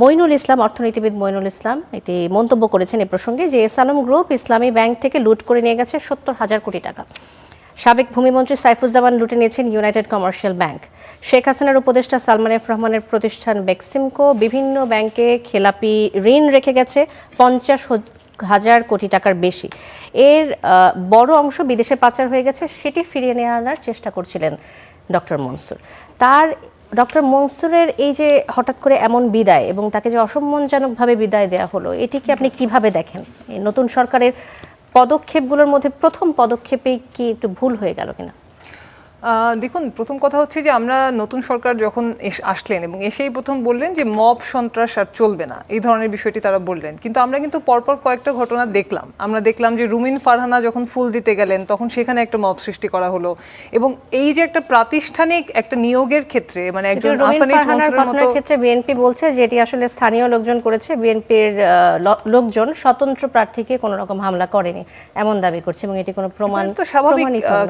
মইনুল ইসলাম, অর্থনীতিবিদ মইনুল ইসলাম এটি মন্তব্য করেছেন এ প্রসঙ্গে যে এস আলম গ্রুপ ইসলামী ব্যাংক থেকে লুট করে নিয়ে গেছে 70,000 কোটি টাকা। সাবেক ভূমিমন্ত্রী সাইফুজ্জামান লুটে নিয়েছেন ইউনাইটেড কমার্শিয়াল ব্যাংক। শেখ হাসিনার উপদেষ্টা সালমান এফ রহমানের প্রতিষ্ঠান বেক্সিমকো বিভিন্ন ব্যাংকে খেলাপি ঋণ রেখে গেছে 50,000 কোটি টাকার বেশি। এর বড় অংশ বিদেশে পাচার হয়ে গেছে, সেটি ফিরিয়ে নিয়ে আনার চেষ্টা করছিলেন ডক্টর মনসুর। ডক্টর মনসুরের এই যে হঠাৎ করে এমন বিদায় এবং তাকে যে অসম্মানজনকভাবে বিদায় দেওয়া হলো, এটিকে আপনি কিভাবে দেখেন? এই নতুন সরকারের পদক্ষেপগুলোর মধ্যে প্রথম পদক্ষেপে কি একটু ভুল হয়ে গেল কিনা? দেখুন, প্রথম কথা হচ্ছে যে আমরা নতুন সরকার যখন আসলেন এবং এসেই প্রথম বললেন যে মব সন্ত্রাস আর চলবে না, এই ধরনের বিষয়টি তারা বললেন। কিন্তু আমরা কিন্তু পরপর কয়েকটা ঘটনা দেখলাম। আমরা দেখলাম যে রুমিন ফারহানা যখন ফুল দিতে গেলেন তখন সেখানে একটা মব সৃষ্টি করা হলো। এবং এই যে একটা প্রাতিষ্ঠানিক একটা নিয়োগের ক্ষেত্রে, মানে একজন আহসান এইচ মনসুরের মতো ক্ষেত্রে বিএনপি বলছে যে এটি আসলে স্থানীয় লোকজন করেছে, বিএনপির লোকজন স্বতন্ত্র প্রার্থীকে কোনো রকম হামলা করেনি এমন দাবি করছে, এবং এটি কোনো প্রমাণ তো স্বাভাবিক,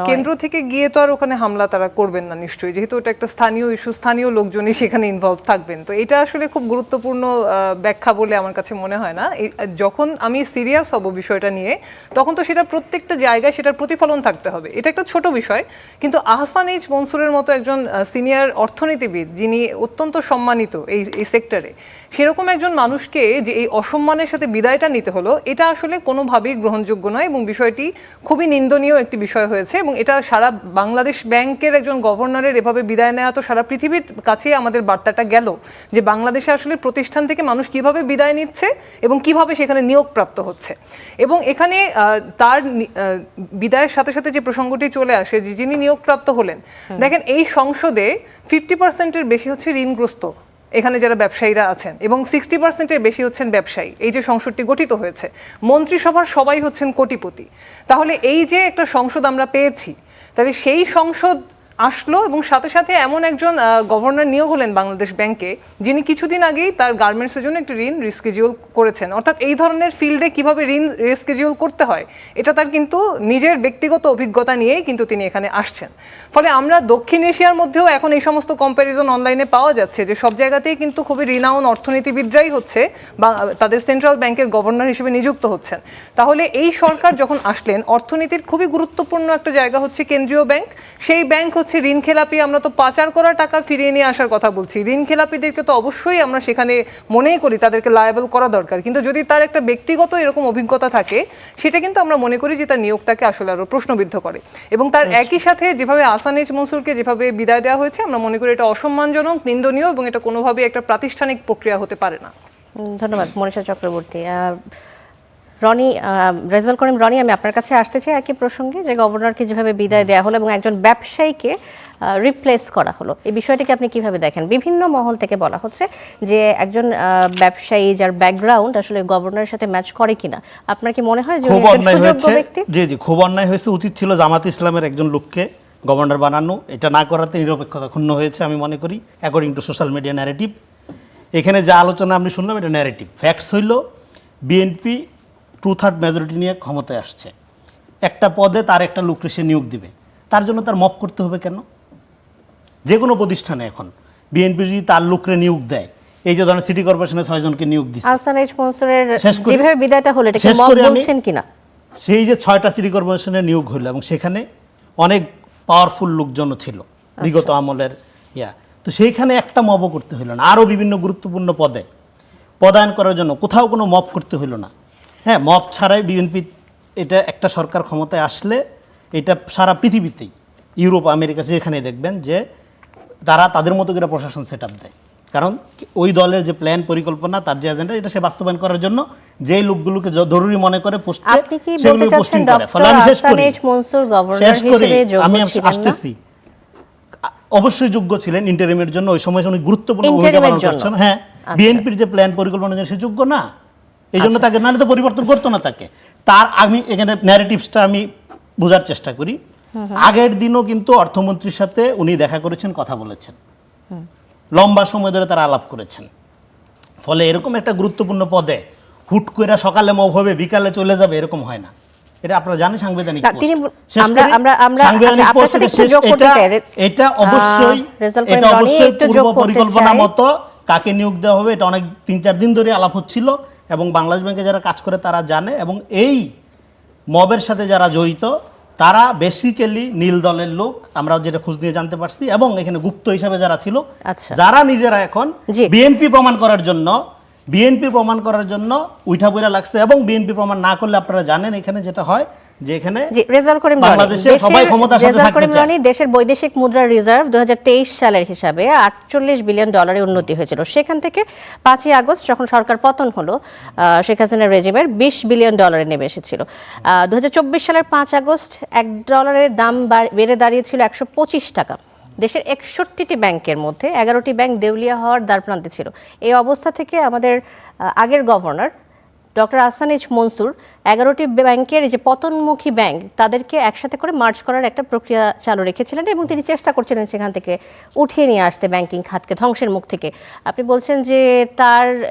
কেন্দ্র থেকে গিয়ে তো আর ওখানে হামলা তারা করবেন না নিশ্চয়ই, যেহেতু এটা একটা স্থানীয় ইস্যু, স্থানীয় লোকজনই সেখানে ইনভলভ থাকবেন। তো এটা আসলে খুব গুরুত্বপূর্ণ ব্যাখ্যা বলে আমার কাছে মনে হয় না। যখন আমি সিরিয়াস হব বিষয়টা নিয়ে, তখন তো সেটা প্রত্যেকটা জায়গায় সেটার প্রতিফলন থাকতে হবে। এটা একটা ছোট বিষয়, কিন্তু আহসান এইচ মনসুরের মতো একজন সিনিয়র অর্থনীতিবিদ যিনি অত্যন্ত সম্মানিত এই সেক্টরে, সেরকম একজন মানুষকে যে এই অসম্মানের সাথে বিদায়টা নিতে হলো, এটা আসলে কোনোভাবেই গ্রহণযোগ্য নয় এবং বিষয়টি খুবই নিন্দনীয় একটি বিষয় হয়েছে। এবং এটা সারা বাংলাদেশ ব্যাংকের একজন গভর্নরের এভাবে বিদায় নেওয়া, তো সারা পৃথিবীর কাছে আমাদের বার্তাটা গেল যে বাংলাদেশে আসলে প্রতিষ্ঠান থেকে মানুষ কিভাবে বিদায় নিচ্ছে এবং কিভাবে সেখানে নিয়োগপ্রাপ্ত হচ্ছে। এবং এখানে তার বিদায়ের সাথে সাথে যে প্রসঙ্গটি চলে আসে যে যিনি নিয়োগপ্রাপ্ত হলেন, দেখেন এই সংসদে 50%-এর বেশি হচ্ছে ঋণগ্রস্ত এখানে যারা ব্যবসায়ীরা আছেন, এবং 60%-এর বেশি হচ্ছেন ব্যবসায়ী। এই যে সংসদটি গঠিত হয়েছে, মন্ত্রিসভার সবাই হচ্ছেন কোটিপতি। তাহলে এই যে একটা সংসদ আমরা পেয়েছি, তাহলে সেই সংসদ আসলো এবং সাথে সাথে এমন একজন গভর্নর নিয়োগ হলেন বাংলাদেশ ব্যাংকে, যিনি কিছুদিন আগেই তার গার্মেন্টসের জন্য একটা ঋণ রিস্কেডিউল করেছেন। অর্থাৎ এই ধরনের ফিল্ডে কিভাবে ঋণ রিস্কেডিউল করতে হয় এটা তার কিন্তু নিজের ব্যক্তিগত অভিজ্ঞতা নিয়েই কিন্তু তিনি এখানে আসছেন। ফলে আমরা দক্ষিণ এশিয়ার মধ্যেও এখন এই সমস্ত কম্প্যারিজন অনলাইনে পাওয়া যাচ্ছে যে সব জায়গাতেই কিন্তু খুবই রিনাউন অর্থনীতিবিদরাই হচ্ছে বা তাদের সেন্ট্রাল ব্যাংকের গভর্নর হিসেবে নিযুক্ত হচ্ছেন। তাহলে এই সরকার যখন আসলেন, অর্থনীতির খুবই গুরুত্বপূর্ণ একটা জায়গা হচ্ছে কেন্দ্রীয় ব্যাংক। সেই ব্যাংক হচ্ছে ঋণ খেলাপি, আমরা তো পাচার করা টাকা ফিরিয়ে নিয়ে আসার কথা বলছি। ঋণ খেলাপিদেরকে তো অবশ্যই আমরা সেখানে মনেই করি তাদেরকে লায়াবল করা দরকার, কিন্তু যদি তার একটা ব্যক্তিগত এরকম অভিজ্ঞতা থাকে, সেটা কিন্তু আমরা মনে করি যে তার নিয়োগটাকে আসলে আরো প্রশ্নবিদ্ধ করে। এবং তার একই সাথে যেভাবে আহসান এইচ মনসুরকে যেভাবে বিদায় দেওয়া হয়েছে, আমরা মনে করি এটা অসম্মানজনক, নিন্দনীয়, এবং এটা কোনোভাবেই একটা প্রাতিষ্ঠানিক প্রক্রিয়া হতে পারে না। ধন্যবাদ মনীষা চক্রবর্তী। রনি, রেজাউল করিম রনি, আমি আপনার কাছে আসতে চাই একই প্রসঙ্গে যে গভর্নরকে যেভাবে বিদায় দেওয়া হলো এবং একজন ব্যবসায়ীকে রিপ্লেস করা হলো, এই বিষয়টিকে আপনি কিভাবে দেখেন? বিভিন্ন মহল থেকে বলা হচ্ছে যে একজন ব্যবসায়ী যার ব্যাকগ্রাউন্ড আসলে গভর্নরের সাথে ম্যাচ করে কিনা, আপনার কি মনে হয় যে উনি একজন সুযোগ্য ব্যক্তি? জি, খুব অন্যায় হয়েছে। উচিত ছিল জামাত ইসলামের একজন লোককে গভর্নর বানানো। এটা না করাতে নিরপেক্ষতা ক্ষুণ্ণ হয়েছে আমি মনে করি, according to social media narrative. এখানে যা আলোচনা আমি শুনলাম এটা ন্যারেটিভ। ফ্যাক্টস হইল বিএনপি 2/3 মেজরিটি নিয়ে ক্ষমতায় আসছে। একটা পদে তার একটা লোককে সে নিয়োগ দিবে, তার জন্য তার মপ করতে হবে কেন? যে কোনো প্রতিষ্ঠানে এখন বিএনপি যদি তার লোককে নিয়োগ দেয়, এই যে ধরেন সিটি কর্পোরেশনে 6 জনকে নিয়োগ দিচ্ছে, আহসান এইচ মনসুরের শেষ করি- যেভাবে বিদায়টা হলো এটাকে শেষ মব করি আমি। বলছেন কিনা? সেই যে 6টা সিটি কর্পোরেশনে নিয়োগ হলো এবং সেখানে অনেক পাওয়ারফুল লোকজন ছিল বিগত আমলের তো সেইখানে একটা মবও করতে হলো না। আরও বিভিন্ন গুরুত্বপূর্ণ পদে পদায়ন করার জন্য কোথাও কোনো মব করতে হলো না। হ্যাঁ, মব ছাড়াই বিএনপি এটা একটা সরকার ক্ষমতায় আসলে এটা সারা পৃথিবীতেই ইউরোপ আমেরিকা যেখানে দেখবেন যে তারা তাদের মতো করে প্রশাসন সেট আপ দেয়, কারণ ওই দলের যে প্ল্যান পরিকল্পনা তার যে এজেন্ডা এটা সে বাস্তবায়ন করার জন্য যেই লোকগুলোকে জরুরি মনে করে পোস্টে আপনি কি বলতে চাচ্ছেন doctor Ahsan H Mansur governor হিসেবে আমি যোগ্য ছিলেন না? আসতেছি, অবশ্যই যোগ্য ছিলেন ইন্টারিমের জন্য, ওই সময় উনি গুরুত্বপূর্ণ ভূমিকা ইন্টারিমের পালন জন্য? করছেন। হ্যাঁ, বিএনপির যে প্ল্যান পরিকল্পনার জন্য সে যোগ্য না, এই জন্য তাকে নাহলে তো পরিবর্তন করতো না তাকে। তার আমি এখানে ন্যারেটিভসটা আমি বোঝার চেষ্টা করি। আগের দিনও কিন্তু অর্থমন্ত্রীর সাথে উনি দেখা করেছেন, কথা বলেছেন, লম্বা সময় ধরে তারা আলাপ করেছেন। ফলে এরকম একটা গুরুত্বপূর্ণ পদে হুট করে সকালে মব হবে বিকালে চলে যাবে এরকম হয় না। এটা আপনারা জানেন সাংবিধানিক না, পোস্ট। তিনি শেষ আমরা করি, আমরা আমরা সাংবিধানিক আচ্ছা, আপনার পোস্ট সাথে এটা একটু শেষ- যোগ করতে এটা- চাই এটা অবশ্যই রেজাল্ট করিম এটা রনি অবশ্যই একটু পূর্ব যোগ করতে পরিকল্পনা চাই। মতো কাকে নিয়োগ দেওয়া হবে এটা অনেক 3-4 দিন ধরে আলাপ হচ্ছিল এবং বাংলাদেশ ব্যাংকে যারা কাজ করে তারা জানে এবং এই মবের সাথে যারা জড়িত তারা বেসিক্যালি নীল দলের লোক, আমরা যেটা খোঁজ নিয়ে জানতে পারছি, এবং এখানে গুপ্ত হিসাবে যারা ছিল, আচ্ছা। যারা নিজেরা এখন জি। বিএনপি প্রমাণ করার জন্য উঠা বইরা লাগছে। এবং বিএনপি প্রমাণ না করলে আপনারা জানেন এখানে যেটা হয় যে এখানে জি, রেজাল্ট করিম রনি, বাংলাদেশে সবাই ক্ষমতার সাথে রেজাল্ট থাকতে করিম চায়। রনি, দেশের বৈদেশিক মুদ্রার রিজার্ভ 2023 সালের হিসাবে 48 বিলিয়ন ডলারের উন্নতি হয়েছিল। সেখান থেকে 5ই আগস্ট যখন সরকার পতন হলো, শেখ হাসিনার রেজিমের 20 বিলিয়ন ডলারে নেমে এসেছিল। 2024 সালের 5 আগস্ট $1 দাম বেড়ে দাঁড়িয়েছিল 125 টাকা। দেশের 61টি ব্যাংকের মধ্যে 11টি ব্যাংক দেউলিয়া হওয়ার দ্বারপ্রান্তে ছিল। এই অবস্থা থেকে আমাদের আগের governor doctor Ahsan H Mansur 11টি ব্যাংকের যে পতনমুখী ব্যাংক তাদেরকে একসাথে করে মার্জ করার একটা প্রক্রিয়া চালু রেখেছিলেন এবং তিনি চেষ্টা করছিলেন সেখান থেকে উঠিয়ে নিয়ে আসতে ব্যাংকিং খাতকে ধ্বংসের মুখ থেকে। আপনি বলছেন যে তার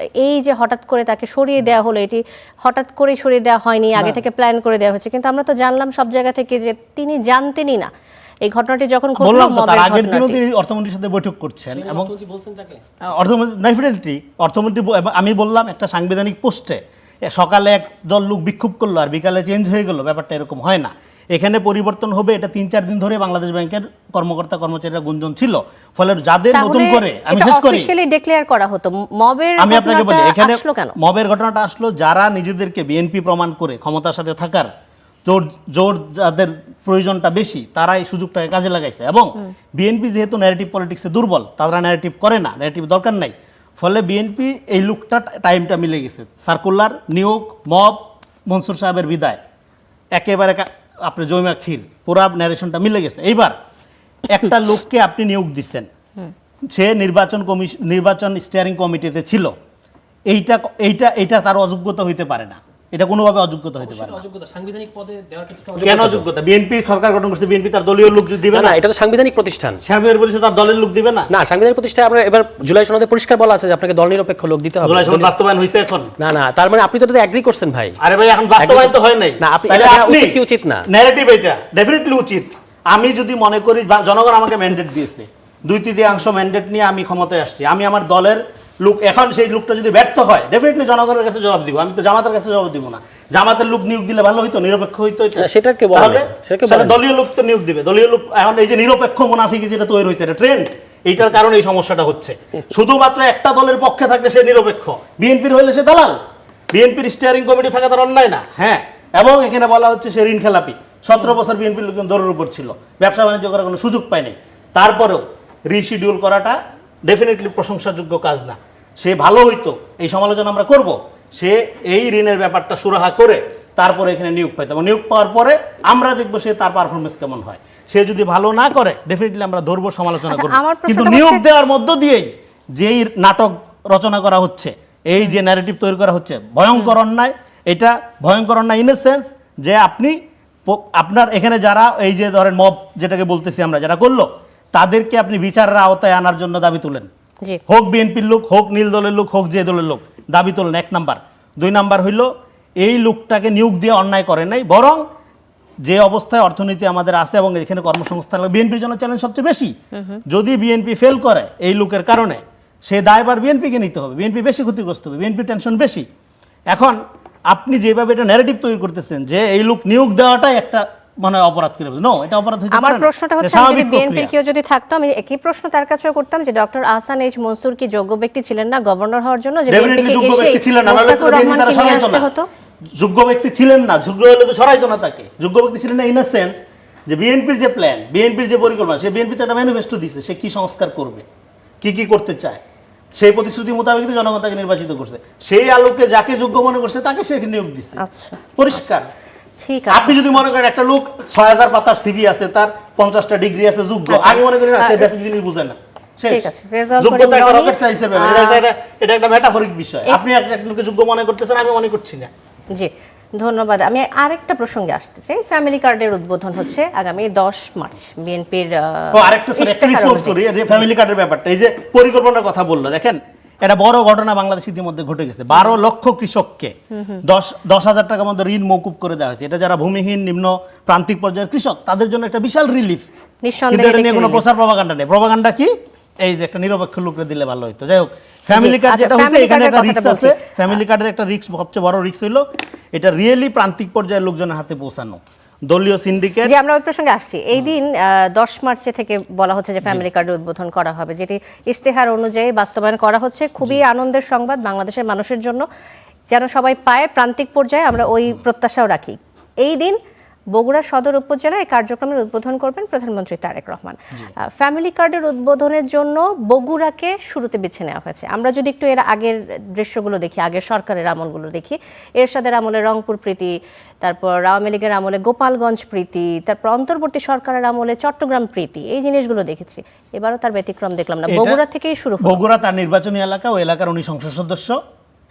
এই যে হঠাৎ করে তাকে সরিয়ে দেওয়া হলো, এটি হঠাৎ করে সরিয়ে দেওয়া হয়নি, আগে থেকে প্ল্যান করে দেওয়া হয়েছে, কিন্তু আমরা তো জানলাম সব জায়গা থেকে যে তিনি জানতেনই না এই ঘটনাটি যখন ঘটলো। বললাম তো তার মবের আগের দিনও ঘটনাটি। তিনি অর্থমন্ত্রীর সাথে বৈঠক করছেন এবং বলছেন তাকে অর্থমন্ত্রী আমি বললাম একটা সাংবিধানিক পোস্টে সকালে এক দল লোক বিক্ষোভ করলো আর বিকালে চেঞ্জ হয়ে গেল, ব্যাপারটা এরকম হয় না। এখানে পরিবর্তন হবে, এটা 3-4 দিন ধরে বাংলাদেশ ব্যাংকের কর্মকর্তা কর্মচারীরা গুঞ্জন ছিল। ফলে যাদের নতুন করে আমি শেষ করি, অফিশিয়ালি ডিক্লেয়ার করা হতো। মবের আমি আপনাকে বলি ঘটনাটা এখানে আসলো কেন? মবের ঘটনাটা আসলো যারা নিজেদেরকে বিএনপি প্রমাণ করে ক্ষমতার সাথে থাকার জোর যাদের প্রয়োজনটা বেশি তারা এই সুযোগটাকে কাজে লাগাইছে। এবং বিএনপি যেহেতু ন্যারেটিভ পলিটিক্সে দুর্বল, তারা ন্যারেটিভ করে না, ন্যারেটিভ দরকার নাই। ফলে বিএনপি এই লুকটা টাইমটা মিলে গেছে, সার্কুলার, নিয়োগ, মব, মনসুর সাহেবের বিদায়, একেবারে আপনার জৈমা ক্ষীর, পুরা ন্যারেশনটা মিলে গেছে। এইবার একটা লোককে আপনি নিয়োগ দিচ্ছেন, সে নির্বাচন স্টিয়ারিং কমিটিতে ছিল, এইটা তার অযোগ্যতা হইতে পারে না, এটা কোনোভাবে অযোগ্যতা হইতে পারে না। অযোগ্যতা সাংবিধানিক পদে দেওয়ার ক্ষেত্রে কেন অযোগ্যতা? বিএনপি সরকার গঠন করছে, বিএনপি তার দলীয় লোক দিবে না? এটা তো সাংবিধানিক প্রতিষ্ঠান। সাংবিধানিক পরিষদ তার দলের লোক দিবে না? না, সাংবিধানিক প্রতিষ্ঠায় আমরা এবার জুলাই সনদে পরিষ্কার বলা আছে যে আপনাকে দল নিরপেক্ষ লোক দিতে হবে। জুলাই সনদ বাস্তবায়ন হইছে এখন? না, তার মানে আপনি তো এটাতে এগ্রি করছেন ভাই। আরে ভাই, এখন বাস্তবায়ন তো হয় নাই। না, আপনি তাহলে এটা আপনি উচিত কি উচিত না? ন্যারেটিভ এটা ডেফিনেটলি উচিত। আমি যদি মনে করি জনগণ আমাকে ম্যান্ডেট দিয়েছে, 2/3 ম্যান্ডেট নিয়ে আমি ক্ষমতায় আসছি, আমি আমার দলের লোক, এখন সেই লোকটা যদি ব্যর্থ হয় ডেফিনেটলি জনগণের কাছে জবাব দিব। আমি তো জামাতের কাছে জবাব দিব না। জামাতের লোক নিয়োগ দিলে ভালো হইতো, নিরপেক্ষ হইতো। সেটা কে বলে? তাহলে দলীয় লোক তো নিয়োগ দিবে। দলীয় লোক এখন এই যে নিরপেক্ষ মুনাফিকি যেটা তৈরি হয়েছে, এটা ট্রেন্ড, এইটার কারণে এই সমস্যাটা হচ্ছে। শুধুমাত্র একটা দলের পক্ষে থাকলে সে নিরপেক্ষ, বিএনপির হইলে সে দালাল। বিএনপির স্টিয়ারিং কমিটি থাকা তার অন্যায় না। হ্যাঁ, এবং এখানে বলা হচ্ছে সে ঋণ খেলাপি। 17 বছর বিএনপির লোকজন দৌড়ের উপর ছিল, ব্যবসা বাণিজ্য করার কোনো সুযোগ পায়নি। তারপরেও রিশিডিউল করাটা ডেফিনেটলি প্রশংসাযোগ্য কাজ না। সে ভালো হইতো, এই সমালোচনা আমরা করব। সে এই ঋণের ব্যাপারটা সুরাহা করে তারপরে এখানে নিয়োগ পাইতো এবং নিয়োগ পাওয়ার পরে আমরা দেখবো সে তার পারফরমেন্স কেমন হয়। সে যদি ভালো না করে ডেফিনেটলি আমরা ধরবো, সমালোচনা আচ্ছা, করবো। আমার প্রশ্নটা কিন্তু হচ্ছে- নিয়োগ দেওয়ার মধ্য দিয়েই যেই নাটক রচনা করা হচ্ছে, এই যে ন্যারেটিভ তৈরি করা হচ্ছে, ভয়ঙ্কর অন্যায়। এটা ভয়ঙ্কর অন্যায় ইন এ সেন্স যে আপনি আপনার এখানে যারা এই যে ধরেন মব যেটাকে বলতেছি আমরা, যারা করলো তাদেরকে আপনি বিচারের আওতায় আনার জন্য দাবি তুলেন। জি, হোক বিএনপির লোক, হোক নীল দলের লোক, হোক যে দলের লোক, দাবি তোলেন। 1 নাম্বার। 2 নাম্বার হইল এই লোকটাকে নিয়োগ দিয়ে অন্যায় করে নাই, বরং যে অবস্থায় অর্থনীতি আমাদের আছে এবং এখানে কর্মসংস্থান, বিএনপির জন্য চ্যালেঞ্জ সবচেয়ে বেশি। যদি বিএনপি ফেল করে এই লোকের কারণে, সে দায়ভার বিএনপিকে নিতে হবে, বিএনপি বেশি ক্ষতিগ্রস্ত হবে, বিএনপি টেনশন বেশি। এখন আপনি যেভাবে এটা ন্যারেটিভ তৈরি করতেছেন যে এই লোক নিয়োগ দেওয়াটাই একটা মানে অপরাধ করে, নো, এটা অপরাধ হতে পারে না। আমার প্রশ্নটা হচ্ছে, আমি যদি বিএনপির কেউ যদি থাকতো, আমি একই প্রশ্ন তার কাছেও করতাম যে ডক্টর আহসান এইচ মনসুর কি যোগ্য ব্যক্তি ছিলেন না গভর্নর হওয়ার জন্য, যে বিএনপিকে এসে মোস্তাফিজুর রহমানকে নিয়ে আসতে হতো? যোগ্য ব্যক্তি ছিলেন না, যোগ্য হলে তো সরাইতো না তাকে। যোগ্য ব্যক্তি ছিলেন না ইন আ সেন্স যে বিএনপির যে প্ল্যান, বিএনপির যে পরিকল্পনা, সে বিএনপি তো একটা ম্যানিফেস্টো দিচ্ছে, সে কি সংস্কার করবে, কি করতে চায়, সেই প্রতিশ্রুতি মোতাবেক জনগণ তাকে নির্বাচিত করছে। সেই আলোকে যাকে যোগ্য মনে করছে তাকে সে নিয়োগ দিচ্ছে। আচ্ছা, পরিষ্কার। ঠিক আছে। আপনি যদি মনে করেন একটা লোক 6000 পাতার সিভি আছে, তার 50টা ডিগ্রি আছে, যোগ্য, আমি মনে করি না সে বেসিক জিনিস বুঝে না। ঠিক আছে, রেজাল্ট যোগ্যতা একটা রকেট সায়েন্সের ব্যাপার, এটা একটা মেটাফরিক বিষয়। আপনি একটা লোককে যোগ্য মনে করতেছেন, আমি মনে করছি না। জি, ধন্যবাদ। আমি আরেকটা প্রসঙ্গে আসতে চাই। ফ্যামিলি কার্ডের উদ্বোধন হচ্ছে আগামী 10 মার্চ বিএনপির। আরেকটা রেসপন্স করি ফ্যামিলি কার্ডের ব্যাপারটা। এই যে পরিকল্পনার কথা বললো, দেখেন এটা বড় ঘটনা বাংলাদেশ ইতিমধ্যে ঘটে গেছে। 12 লক্ষ কৃষককে 10,000 টাকার মধ্যে ঋণ মওকুফ করে দেওয়া হয়েছে। এটা যারা ভূমিহীন নিম্ন প্রান্তিক পর্যায়ের কৃষক, তাদের জন্য একটা বিশাল রিলিফ। নিঃসন্দেহে এটা নিয়ে কোনো প্রচার প্রপাগান্ডা নেই। প্রপাগান্ডা কি, এই যে একটা নিরপেক্ষ লোককে দিলে ভালো হতো। যাই হোক, ফ্যামিলি কার্ড যেটা হচ্ছে, এখানে একটা রিস্ক আছে। ফ্যামিলি কার্ডের একটা রিস্ক, সবচেয়ে বড় রিস্ক হলো এটা রিয়েলি প্রান্তিক পর্যায়ের লোকজনের হাতে পৌঁছানো। দলীয় সিন্ডিকেট, যে আমরা ওই প্রসঙ্গে আসছি, এই দিন 10 মার্চ থেকে বলা হচ্ছে যে ফ্যামিলি কার্ডের উদ্বোধন করা হবে, যেটি ইশতেহার অনুযায়ী বাস্তবায়ন করা হচ্ছে। খুবই আনন্দের সংবাদ বাংলাদেশের মানুষের জন্য, যেন সবাই পায় প্রান্তিক পর্যায়ে, আমরা ওই প্রত্যাশাও রাখি। এই দিন বগুড়া সদর উপজেলায় এই কার্যক্রমের উদ্বোধন করবেন প্রধানমন্ত্রী তারেক রহমান। ফ্যামিলি কার্ডের উদ্বোধনের জন্য বগুড়াকে শুরুতে বেছে নেওয়া হয়েছে। আমরা যদি একটু এর আগের দৃশ্যগুলো দেখি, আগের সরকারের আমলগুলো দেখি, এরশাদের আমলে রংপুর প্রীতি, তারপর আওয়ামী লীগের আমলে গোপালগঞ্জ প্রীতি, তারপর অন্তর্বর্তী সরকারের আমলে চট্টগ্রাম প্রীতি, এই জিনিসগুলো দেখেছি। এবারও তার ব্যতিক্রম দেখলাম না, বগুড়া থেকেই শুরু হলো। বগুড়া তার নির্বাচনী এলাকা, ওই এলাকার উনি সংসদ সদস্য,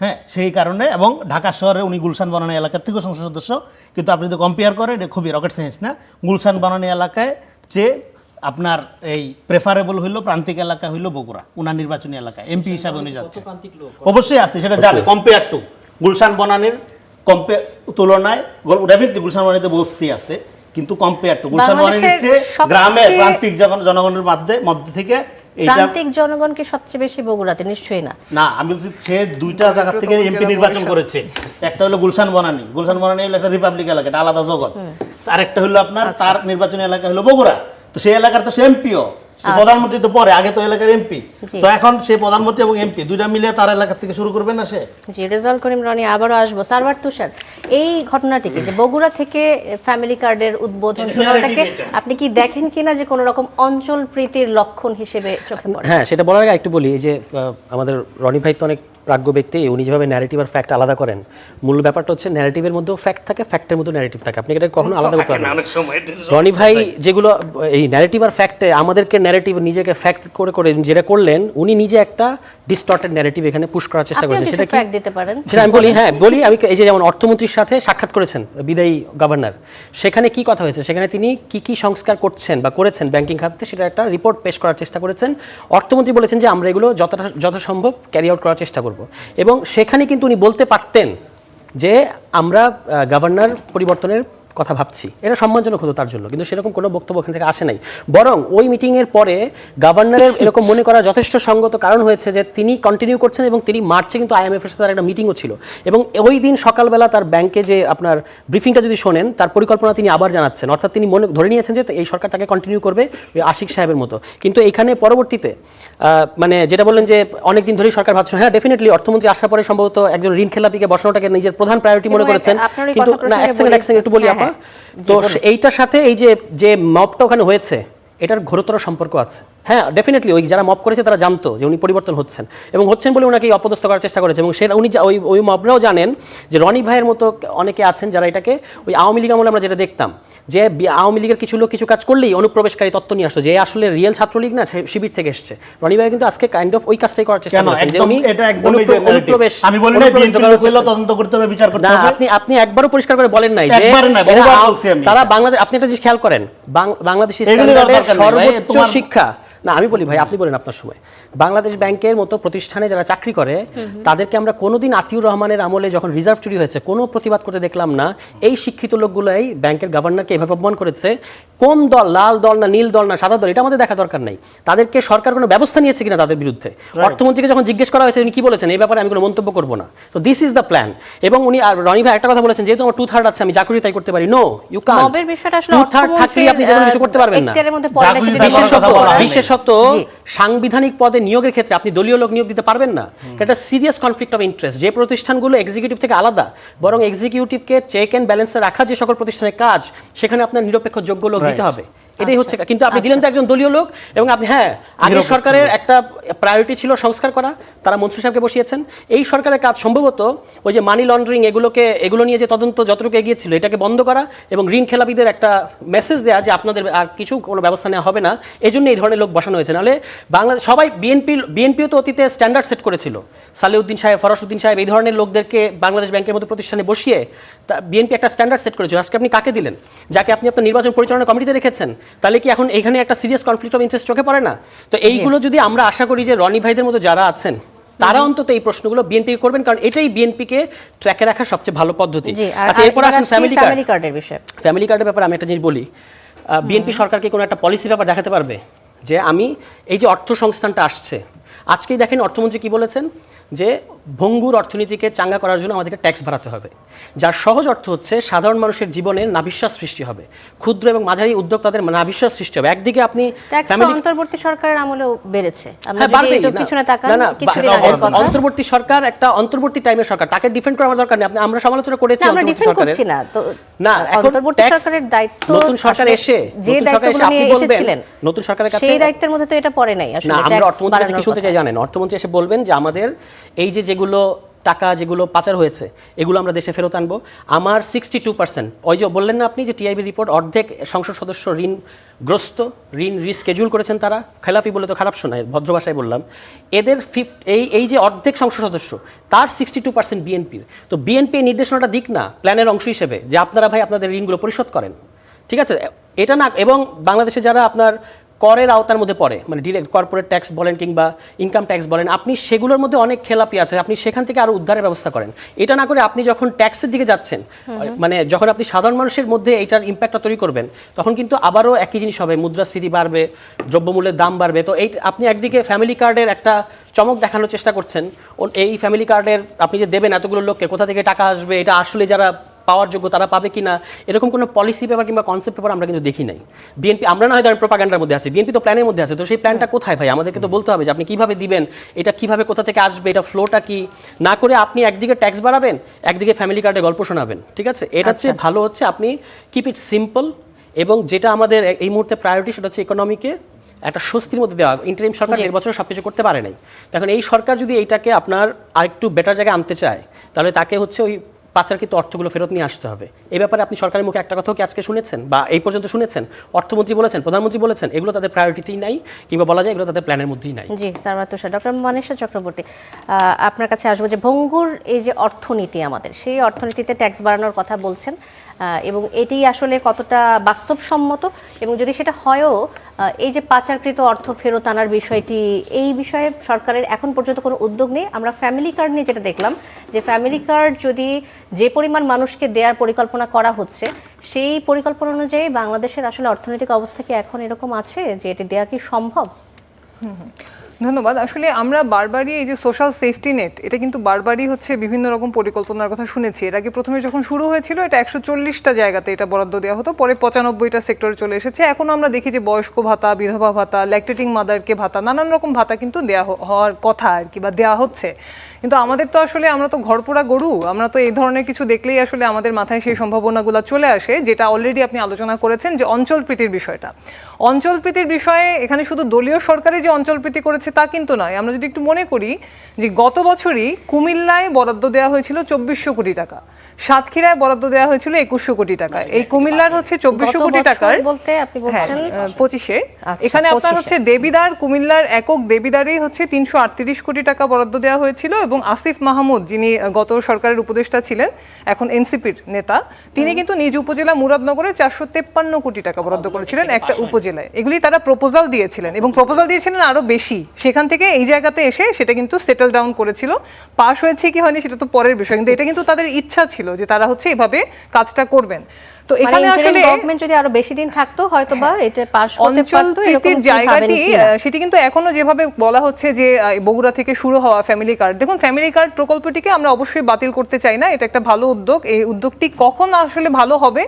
হ্যাঁ, সেই কারণে, এবং ঢাকা শহরে উনি গুলশান বনানী এলাকার থেকেও সংসদ সদস্য। কিন্তু আপনি যদি কম্পেয়ার করেন, এটা খুবই রকেট সায়েন্স না। গুলশান বনানী এলাকায় যে আপনার এই প্রেফারেবল হইলো প্রান্তিক এলাকা হইলো বগুড়া, উনার নির্বাচনী এলাকা, এমপি হিসাবে উনি যাচ্ছে। অবশ্যই আছে, সেটা যাবে কম্পেয়ার টু গুলশান বনানীর তুলনায়। ডেফিনেটলি গুলশান বনানীতে বস্তি আছে, কিন্তু কম্পেয়ার টু গুলশান বনানীর চেয়ে গ্রামের প্রান্তিক জনগণের মধ্যে থেকে প্রান্তিক জনগণ কি সবচেয়ে বেশি বগুড়াতে? নিশ্চয়ই না। না, আমি বলছি সে দুইটা জায়গা থেকে এমপি নির্বাচন করেছে। একটা হলো গুলশান বনানী, গুলশান বনানী হলো একটা রিপাবলিক এলাকা, এটা আলাদা জগৎ। আরেকটা হলো আপনার তার নির্বাচনী এলাকা হলো বগুড়া। তো সেই এলাকার তো সে এমপিও, প্রধানমন্ত্রী তো পরে, আগে তো এলাকার এমপি। তো এখন সে প্রধানমন্ত্রী এবং এমপি দুইটা মিলে তার এলাকা থেকে শুরু করবে না সে? জি, রেজাল্ট করিম রনি, আবারও আসবো। সারওয়ার তুষার, এই ঘটনাটিকে যে বগুড়া থেকে ফ্যামিলি কার্ডের উদ্বোধন শোনাটাকে আপনি কি দেখেন কিনা যে কোনো রকম অঞ্চল প্রীতির লক্ষণ হিসেবে চোখে পড়ে? হ্যাঁ, সেটা বলার আগে একটু বলি যে আমাদের রনি ভাই তো অনেক প্রাজ্ঞ ব্যক্তি, উনি যেভাবে ন্যারেটিভ আর ফ্যাক্ট আলাদা করেন, মূল ব্যাপারটা হচ্ছে ন্যারেটিভের মধ্যেও ফ্যাক্ট থাকে, ফ্যাক্টের মধ্যেও ন্যারেটিভ থাকে। আপনি এটা কখনো আলাদা করতে পারবেন না। রনি ভাই যেগুলো এই ন্যারেটিভ আর ফ্যাক্টে আমাদেরকে ন্যারেটিভ নিজেকে ফ্যাক্ট করে করে যেটা করলেন, উনি নিজে একটা ডিস্টর্টেড ন্যারেটিভ এখানে পুশ করার চেষ্টা করেছেন। সেটা কি ফ্যাক্ট দিতে পারেন? সেটা আমি বলি, হ্যাঁ বলি। আমি এই যে যেমন অর্থমন্ত্রীর সাথে সাক্ষাৎ করেছেন বিদায়ী গভর্নর, সেখানে কি কথা হয়েছে, সেখানে তিনি কি সংস্কার করছেন বা করেছেন ব্যাংকিং খাতে, সেটা একটা রিপোর্ট পেশ করার চেষ্টা করেছেন। অর্থমন্ত্রী বলেছেন যে আমরা এগুলো যথাসম্ভব ক্যারি আউট করার চেষ্টা করব, এবং সেখানে কিন্তু উনি বলতে পারতেন যে আমরা গভর্নর পরিবর্তনের কথা ভাবছি, এটা সম্মানজনক হতো তার জন্য, কিন্তু সেরকম কোনো বক্তব্য ওখান থেকে আসে নাই। বরং ওই মিটিংয়ের পরে গভর্নরের এরকম মনে করা যথেষ্ট সঙ্গত কারণ হয়েছে যে তিনি কন্টিনিউ করছেন, এবং তিনি মার্চে কিন্তু IMF-এর সাথে তার একটা মিটিংও ছিল, এবং ওই দিন সকালবেলা তার ব্যাংকে যে আপনার ব্রিফিংটা যদি শোনেন, তার পরিকল্পনা তিনি আবার জানাচ্ছেন। অর্থাৎ তিনি ধরে নিয়েছেন যে এই সরকার তাকে কন্টিনিউ করবে ওই আশিক সাহেবের মতো। কিন্তু এখানে পরবর্তীতে মানে যেটা বললেন যে অনেকদিন ধরেই সরকার ভাবছে, হ্যাঁ ডেফিনেটলি অর্থমন্ত্রী আসার পরে সম্ভবত একজন ঋণ খেলাপিকে বসানোটাকে নিজের প্রধান প্রায়োরিটি মনে করেছেন। কিন্তু না, এক সেকেন্ড একটু বলি আপা। তো এইটার সাথে এই যে মবটা ওখানে হয়েছে, এটার ঘোরতর সম্পর্ক আছে। হ্যাঁ, ডেফিনেটলি ওই যারা মব করেছে তারা জানতো যে উনি পরিবর্তন হচ্ছেন, এবং হচ্ছেন বলে ওনাকে অপদস্থ করার চেষ্টা করেছে, এবং সেটা উনি ওই মবরাও জানেন যে রনি ভাইয়ের মতো অনেকে আছেন যারা এটাকে ওই আওয়ামী লীগ আমলে আমরা যেটা দেখতাম যে আওয়ামী লীগের কিছু লোক কিছু কাজ করলেই অনুপ্রবেশকারী তত্ত্ব নিয়ে আসতো, যে আসলে রিয়েল ছাত্রলীগ না, শিবির থেকে এসছে। রনি ভাই কিন্তু আজকে কাইন্ড অফ ওই কাজটাই করার চেষ্টা করছেন যে উনি অনুপ্রবেশ, আমি বলি না তদন্ত করতে হবে, বিচার করতে হবে। আপনি একবারও পরিষ্কার করে বলেন নাই যে তারা বাংলাদেশ, আপনি একটা জিনিস খেয়াল করেন, বাংলাদেশি স্ট্যান্ডার্ডের সর্বোচ্চ শিক্ষা না আমি বলি ভাই, আপনি বলেন আপনার সময়। বাংলাদেশ ব্যাংকের মতো প্রতিষ্ঠানে যারা চাকরি করে তাদেরকে আমরা কোনোদিন আতিউর রহমানের আমলে যখন রিজার্ভ চুরি হয়েছে কোনো প্রতিবাদ করতে দেখলাম না। এই শিক্ষিত লোকগুলোই ব্যাংকের গভর্নরকে এভাবে অপমান করেছে। কোন দল, লাল দল না নীল দল না সাদা দল, এটা আমাদের দেখা দরকার নেই। তাদেরকে সরকার কোনো ব্যবস্থা নিয়েছে কিনা তাদের বিরুদ্ধে। অর্থমন্ত্রীকে যখন জিজ্ঞেস করা হয়েছে উনি কি বলেছেন, এই ব্যাপারে আমি কোনো মন্তব্য করব না। তো দিস ইজ দ্য প্ল্যান। এবং উনি আর রনি ভাই একটা কথা বলেছেন, যেহেতু আমার 2/3 আছে আমি যা খুশি তাই করতে পারি। No, you can't. মবের বিষয়টা আসলে 2/3 থাকলে আপনি যেকোনো কিছু করতে পারবেন না। এখতিয়ারের মধ্যে পড়ে না, সেটা বিশেষত সাংবিধানিক পদে নিয়োগের ক্ষেত্রে আপনি দলীয় লোক নিয়োগ দিতে পারবেন না। এটা সিরিয়াস কনফ্লিক্ট অফ ইন্টারেস্ট। যে প্রতিষ্ঠানগুলো এক্সিকিউটিভ থেকে আলাদা, বরং এক্সিকিউটিভকে চেক এন্ড ব্যালেন্সে রাখা যে সকল প্রতিষ্ঠানের কাজ, সেখানে আপনার নিরপেক্ষ যোগ্য লোক দিতে হবে। এটাই হচ্ছে। কিন্তু আপনি দিলেন তো একজন দলীয় লোক। এবং আপনি আগের সরকারের একটা প্রায়োরিটি ছিল সংস্কার করা, তারা মন্ত্রী সাহেবকে বসিয়েছেন। এই সরকারের কাজ সম্ভবত ওই যে মানি লন্ডারিং এগুলো নিয়ে যে তদন্ত যতটুকু এগিয়েছিল এটাকে বন্ধ করা এবং ঋণ খেলাপিদের একটা মেসেজ দেওয়া যে আপনাদের আর কোনো ব্যবস্থা নেওয়া হবে না। এই জন্য এই ধরনের লোক বসানো হয়েছে। নাহলে বাংলাদেশ সবাই বিএনপিও তো অতীতে স্ট্যান্ডার্ড সেট করেছিল। সালেউদ্দিন সাহেব, ফরাসউদ্দিন সাহেব এই ধরনের লোকদেরকে বাংলাদেশ ব্যাংকের মতো প্রতিষ্ঠানে বসিয়ে বিএনপি একটা স্ট্যান্ডার্ড সেট করেছিল। আজকে আপনি কাকে দিলেন? যাকে আপনি আপনার নির্বাচন পরিচালনা কমিটিতে রেখেছেন। তাহলে কি এখন এখানে একটা সিরিয়াস কনফ্লিক্ট অফ ইন্টারেস্ট চোখে পড়ে না? তো এইগুলো যদি আমরা আশা করি যে রনি ভাইদের মতো যারা আছেন তারা অন্তত এই প্রশ্নগুলো বিএনপি করবেন, কারণ এটাই বিএনপিকে ট্র্যাকে রাখার সবচেয়ে ভালো পদ্ধতি। আচ্ছা, এরপর আসেন ফ্যামিলি কার্ডের বিষয়ে। ফ্যামিলি কার্ডের ব্যাপারে আমি একটা জিনিস বলি, বিএনপি সরকারকে কোনো একটা পলিসি ব্যাপার দেখাতে পারবে যে আমি এই যে অর্থ সংস্থানটা আসছে, আজকেই দেখেন অর্থমন্ত্রী কি বলেছেন যে ভঙ্গুর অর্থনীতিকে চাঙ্গা করার জন্য আমাদেরকে ট্যাক্স বাড়াতে হবে, যার সহজ অর্থ হচ্ছে সাধারণ মানুষের জীবনে নাভিশ্বাস সৃষ্টি হবে, ক্ষুদ্র এবং মাঝারি উদ্যোক্তাদের নাভিশ্বাস সৃষ্টি হবে। একদিকে আপনি অন্তর্বর্তী সরকারের আমলেও বেড়েছে, আমরা যদি একটু পিছনে তাকান কিছুদিন আগের কথা, অন্তর্বর্তী সরকার একটা অন্তর্বর্তী টাইমের সরকার, তাকে ডিফেন্ড করার দরকার নেই। আমরা সমালোচনা করেছি অন্তর্বর্তী সরকারের, না তো না অন্তর্বর্তী সরকারের দায়িত্ব, নতুন সরকার এসে যে দায়িত্বগুলো নিয়ে এসেছিলেন নতুন সরকারের কাছে সেই দায়িত্বের মধ্যে তো এটা পড়ে নাই আসলে। আমরা অর্থমন্ত্রী কি শুনতে চাই জানেন? অর্থমন্ত্রী এসে বলবেন যে আমাদের এই যেগুলো টাকা যেগুলো পাচার হয়েছে এগুলো আমরা দেশে ফেরত আনবো। আমার 62%, ওই যে বললেন না আপনি যে টিআইবি রিপোর্ট, অর্ধেক সংসদ সদস্য ঋণগ্রস্ত, ঋণ রিস্কেডিউল করেছেন তারা, খেলাপি বলে তো খারাপ শোনায়, ভদ্র ভাষায় বললাম। এদের এই যে অর্ধেক সংসদ সদস্য তার 62% বিএনপির। তো বিএনপি নির্দেশনাটা দিক না প্ল্যানের অংশ হিসেবে যে আপনারা ভাই আপনাদের ঋণগুলো পরিশোধ করেন, ঠিক আছে? এটা না। এবং বাংলাদেশে যারা আপনার করের আওতার মধ্যে পড়ে, মানে ডিরেক্ট কর্পোরেট ট্যাক্স বলেন কিংবা ইনকাম ট্যাক্স বলেন, আপনি সেগুলোর মধ্যে অনেক খেলাপি আছে, আপনি সেখান থেকে আরও উদ্ধারের ব্যবস্থা করেন। এটা না করে আপনি যখন ট্যাক্সের দিকে যাচ্ছেন, মানে যখন আপনি সাধারণ মানুষের মধ্যে এইটার ইম্প্যাক্টটা তৈরি করবেন, তখন কিন্তু আবারও একই জিনিস হবে, মুদ্রাস্ফীতি বাড়বে, দ্রব্যমূল্যের দাম বাড়বে। তো এই আপনি একদিকে ফ্যামিলি কার্ডের একটা চমক দেখানোর চেষ্টা করছেন, এই ফ্যামিলি কার্ডের আপনি যে দেবেন এতগুলো লোককে, কোথা থেকে টাকা আসবে, এটা আসলে যারা পাওয়ার যোগ্য তারা পাবে কিনা, এরকম কোনো পলিসি পেপার কিংবা কনসেপ্ট পেপার আমরা কিন্তু দেখি নাই। বিএনপি আমরা না হয় ধরেন প্রোপাগান্ডার মধ্যে আছে, বিএনপি তো প্ল্যানের মধ্যে আছে। তো সেই প্ল্যানটা কোথায় ভাই? আমাদেরকে তো বলতে হবে যে আপনি কিভাবে দিবেন, এটা কিভাবে কোথা থেকে আসবে, এটা ফ্লোটা কি, না করে আপনি একদিকে ট্যাক্স বাড়াবেন, একদিকে ফ্যামিলি কার্ডে গল্প শোনাবেন, ঠিক আছে? এটা হচ্ছে ভালো হচ্ছে আপনি কিপ ইট সিম্পল। এবং যেটা আমাদের এই মুহূর্তে প্রায়োরিটি সেটা হচ্ছে ইকোনমিকে একটা স্বস্তির মধ্যে দেওয়া। ইন্টারিম সরকার 1.5 বছর সব কিছু করতে পারে নাই। এখন এই সরকার যদি এইটাকে আপনার আরেকটু বেটার জায়গায় আনতে চায়, তাহলে তাকে হচ্ছে ওই পাচারকৃত অর্থগুলো ফেরত নিয়ে আসতে হবে। এই ব্যাপারে আপনি সরকারের মুখে একটা কথাও কি আজকে শুনেছেন বা এই পর্যন্ত শুনেছেন? অর্থমন্ত্রী বলেছেন, প্রধানমন্ত্রী বলেছেন, এগুলো তাদের প্রায়োরিটিতেই নাই, কিংবা বলা যায় এগুলো তাদের প্ল্যানের মধ্যেই নাই। জি সারওয়ার তুষার। ডক্টর মানিশা চক্রবর্তী, আপনার কাছে আসবো যে ভঙ্গুর এই যে অর্থনীতি আমাদের, সেই অর্থনীতিতে ট্যাক্স বাড়ানোর কথা বলছেন, এবং এটি আসলে কতটা বাস্তবসম্মত, এবং যদি সেটা হয়ও এই যে পাচারকৃত অর্থ ফেরত আনার বিষয়টি, এই বিষয়ে সরকারের এখন পর্যন্ত কোনো উদ্যোগ নেই। আমরা ফ্যামিলি কার্ড নিয়ে যেটা দেখলাম যে ফ্যামিলি কার্ড যদি যে পরিমাণ মানুষকে দেওয়ার পরিকল্পনা করা হচ্ছে, সেই পরিকল্পনা অনুযায়ী বাংলাদেশের আসলে অর্থনৈতিক অবস্থা কি এখন এরকম আছে যে এটি দেওয়া কি সম্ভব? ধন্যবাদ। আসলে আমরা বারবারই এই যে সোশ্যাল সেফটি নেট, এটা কিন্তু বারবারই হচ্ছে বিভিন্ন রকম পরিকল্পনার কথা শুনেছি। এর আগে প্রথমে যখন শুরু হয়েছিল এটা 140টা জায়গাতে এটা বরাদ্দ দেওয়া হতো, পরে 95টা সেক্টরে চলে এসেছে। এখন আমরা দেখি যে বয়স্ক ভাতা, বিধবা ভাতা, ল্যাকটেটিং মাদারকে ভাতা, নানান রকম ভাতা কিন্তু দেওয়া হওয়ার কথা আর কি, বা দেওয়া হচ্ছে। কিন্তু আমাদের তো আসলে আমরা তো ঘরপোড়া গরু, আমরা তো এই ধরনের কিছু দেখলেই আসলে আমাদের মাথায় সেই সম্ভাবনাগুলো চলে আসে, যেটা অলরেডি আপনি আলোচনা করেছেন যে অঞ্চলপ্রীতির বিষয়টা। অঞ্চলপ্রীতির বিষয়ে এখানে শুধু দলীয় সরকারই যে অঞ্চলপ্রীতি করেছে তা কিন্তু নয়। আমরা যদি একটু মনে করি যে গত বছরই কুমিল্লায় বরাদ্দ দেওয়া হয়েছিল 2400 কোটি টাকা, সাতক্ষীরায় বরাদ্দ দেওয়া হয়েছিল 2100 কোটি টাকা। এই কুমিল্লার হচ্ছে 2400 কোটি টাকার বলতে আপনি বলছেন 25-এ, এখানে আপনার হচ্ছে দেবিদার, কুমিল্লার একক দেবিদারেই হচ্ছে 338 কোটি টাকা বরাদ্দ দেওয়া হয়েছিল, এবং এবং আসিফ মাহমুদ যিনি গত সরকারের উপদেষ্টা ছিলেন, এখন এনসিপির নেতা, তিনি কিন্তু নিজ উপজেলা মুরাদনগরে 453 কোটি টাকা বরাদ্দ করেছিলেন একটা উপজেলায়। এগুলি তারা প্রপোজাল দিয়েছিলেন এবং প্রপোজাল দিয়েছিলেন আরো বেশি। সেখান থেকে এই জায়গাতে এসে সেটা কিন্তু সেটেল ডাউন করেছিল। পাস হয়েছে কি হয়নি সেটা তো পরের বিষয়, কিন্তু এটা কিন্তু তাদের ইচ্ছা ছিল যে তারা হচ্ছে এভাবে কাজটা করবেন। তো এখানে আসলে গভর্নমেন্ট যদি আরো বেশি দিন থাকতো হয়তো বা এটা পাস হতে পারতো, এরকম জায়গাটি সেটি কিন্তু এখনো যেভাবে বলা হচ্ছে যে বগুড়া থেকে শুরু হওয়া ফ্যামিলি কার্ড, দেখুন ফ্যামিলি কার্ড প্রকল্পটিকে আমরা অবশ্যই বাতিল করতে চাই না, এটা একটা ভালো উদ্যোগ। এই উদ্যোগটি কখন আসলে ভালো হবে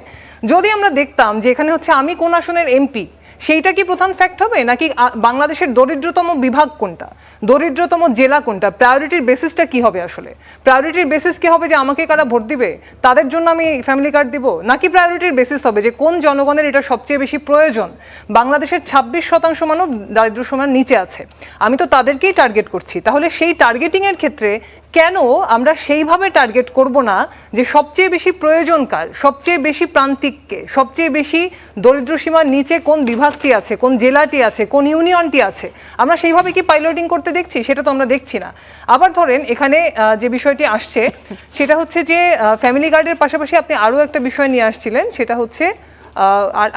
যদি আমরা দেখতাম যে এখানে হচ্ছে আমি কোন আসনের এমপি, সেইটা কি প্রধান ফ্যাক্ট হবে, নাকি বাংলাদেশের দরিদ্রতম বিভাগ কোনটা, দরিদ্রতম জেলা কোনটা, প্রায়োরিটির বেসিসটা কি হবে? আসলে প্রায়োরিটির বেসিস কি হবে যে আমাকে কারা ভোট দিবে তাদের জন্য আমি ফ্যামিলি কার্ড দিব, নাকি প্রায়োরিটির বেসিস হবে যে কোন জনগণের এটা সবচেয়ে বেশি প্রয়োজন? বাংলাদেশের 26% মানব দারিদ্র সীমার নিচে আছে, আমি তো তাদেরকেই টার্গেট করছি। তাহলে সেই টার্গেটিং এর ক্ষেত্রে কেন আমরা সেইভাবে টার্গেট করব না যে সবচেয়ে বেশি প্রয়োজন কার, সবচেয়ে বেশি প্রান্তিককে, সবচেয়ে বেশি দরিদ্র সীমার নিচে কোন বিভাগটি আছে, কোন জেলাটি আছে, কোন ইউনিয়নটি আছে, আমরা সেইভাবে কি পাইলটিং করতে দেখছি? সেটা তো আমরা দেখছি না। আবার ধরেন এখানে যে বিষয়টি আসছে সেটা হচ্ছে যে ফ্যামিলি কার্ডের পাশাপাশি আপনি আরও একটা বিষয় নিয়ে আসছিলেন, সেটা হচ্ছে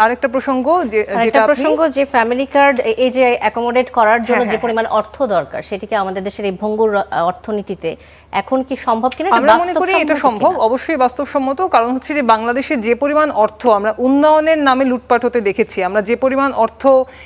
আরেকটা প্রসঙ্গ যে ফ্যামিলি কার্ড এই যে অ্যাকোমোডেট করার জন্য যে পরিমাণ অর্থ দরকার সেটিকে আমাদের দেশের এই ভঙ্গুর অর্থনীতিতে এখন কি সম্ভব কিনা? আমরা মনে করি এটা সম্ভব, অবশ্যই বাস্তবসম্মত। কারণ হচ্ছে যে বাংলাদেশে যে পরিমাণ অর্থ আমরা উন্নয়নের নামে লুটপাট হতে দেখেছি, আমরা যে পরিমাণ অর্থ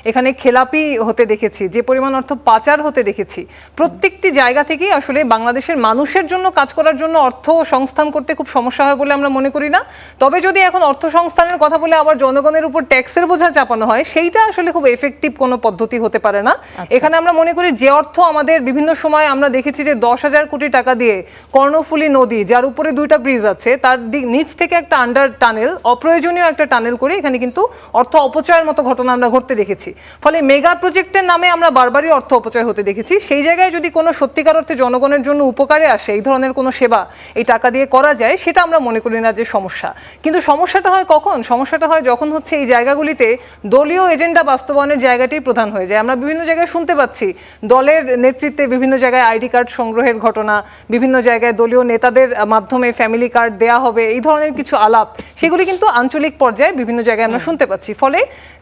এখানে খেলাপি হতে দেখেছি, যে পরিমাণ অর্থ পাচার হতে দেখেছি, প্রত্যেকটি জায়গা থেকেই আসলে বাংলাদেশের মানুষের জন্য কাজ করার জন্য অর্থ সংস্থান করতে খুব সমস্যা হয় বলে আমরা মনে করি না। তবে যদি এখন অর্থ সংস্থানের কথা বলে আবার জনগণের উপর ট্যাক্সের বোঝা চাপানো হয়, সেইটা আসলে খুব এফেক্টিভ কোনো পদ্ধতি হতে পারে না। এখানে আমরা মনে করি যে অর্থ আমাদের বিভিন্ন সময় আমরা দেখেছি যে 10,000 কোটি টাকা দিয়ে কর্ণফুলী নদী, যার উপরে 2টা ব্রিজ আছে, তার নিচ থেকে একটা আন্ডার টানেল, অপ্রয়োজনীয় একটা টানেল করে এখানে কিন্তু অর্থ অপচয়ের মতো ঘটনা আমরা ঘটতে দেখেছি। ফলে মেগা প্রজেক্টের নামে আমরা বারবারই অর্থ অপচয় হতে দেখেছি। সেই জায়গায় যদি কোনো সত্যিকার অর্থে জনগণের জন্য উপকারে আসে, এই ধরনের কোনো সেবা এই টাকা দিয়ে করা যায়, সেটা আমরা মনে করি না যে সমস্যা। কিন্তু সমস্যাটা হয় কখন? সমস্যাটা হয় যখন হচ্ছে এই জায়গাগুলিতে দলীয় এজেন্ডা বাস্তবায়নের জায়গাটি প্রধান হয়ে যায়। আমরা বিভিন্ন জায়গায় শুনতে পাচ্ছি দলের নেতৃত্বে বিভিন্ন জায়গায় আইডি কার্ড সংগ্রহের ঘটনা, বিভিন্ন জায়গায় দলীয় নেতাদের মাধ্যমে ফ্যামিলি কার্ড দেয়া হবে, এই ধরনের কিছু আলাপ, সেগুলি কিন্তু আঞ্চলিক পর্যায়ে বিভিন্ন জায়গায় আমরা শুনতে পাচ্ছি। ফলে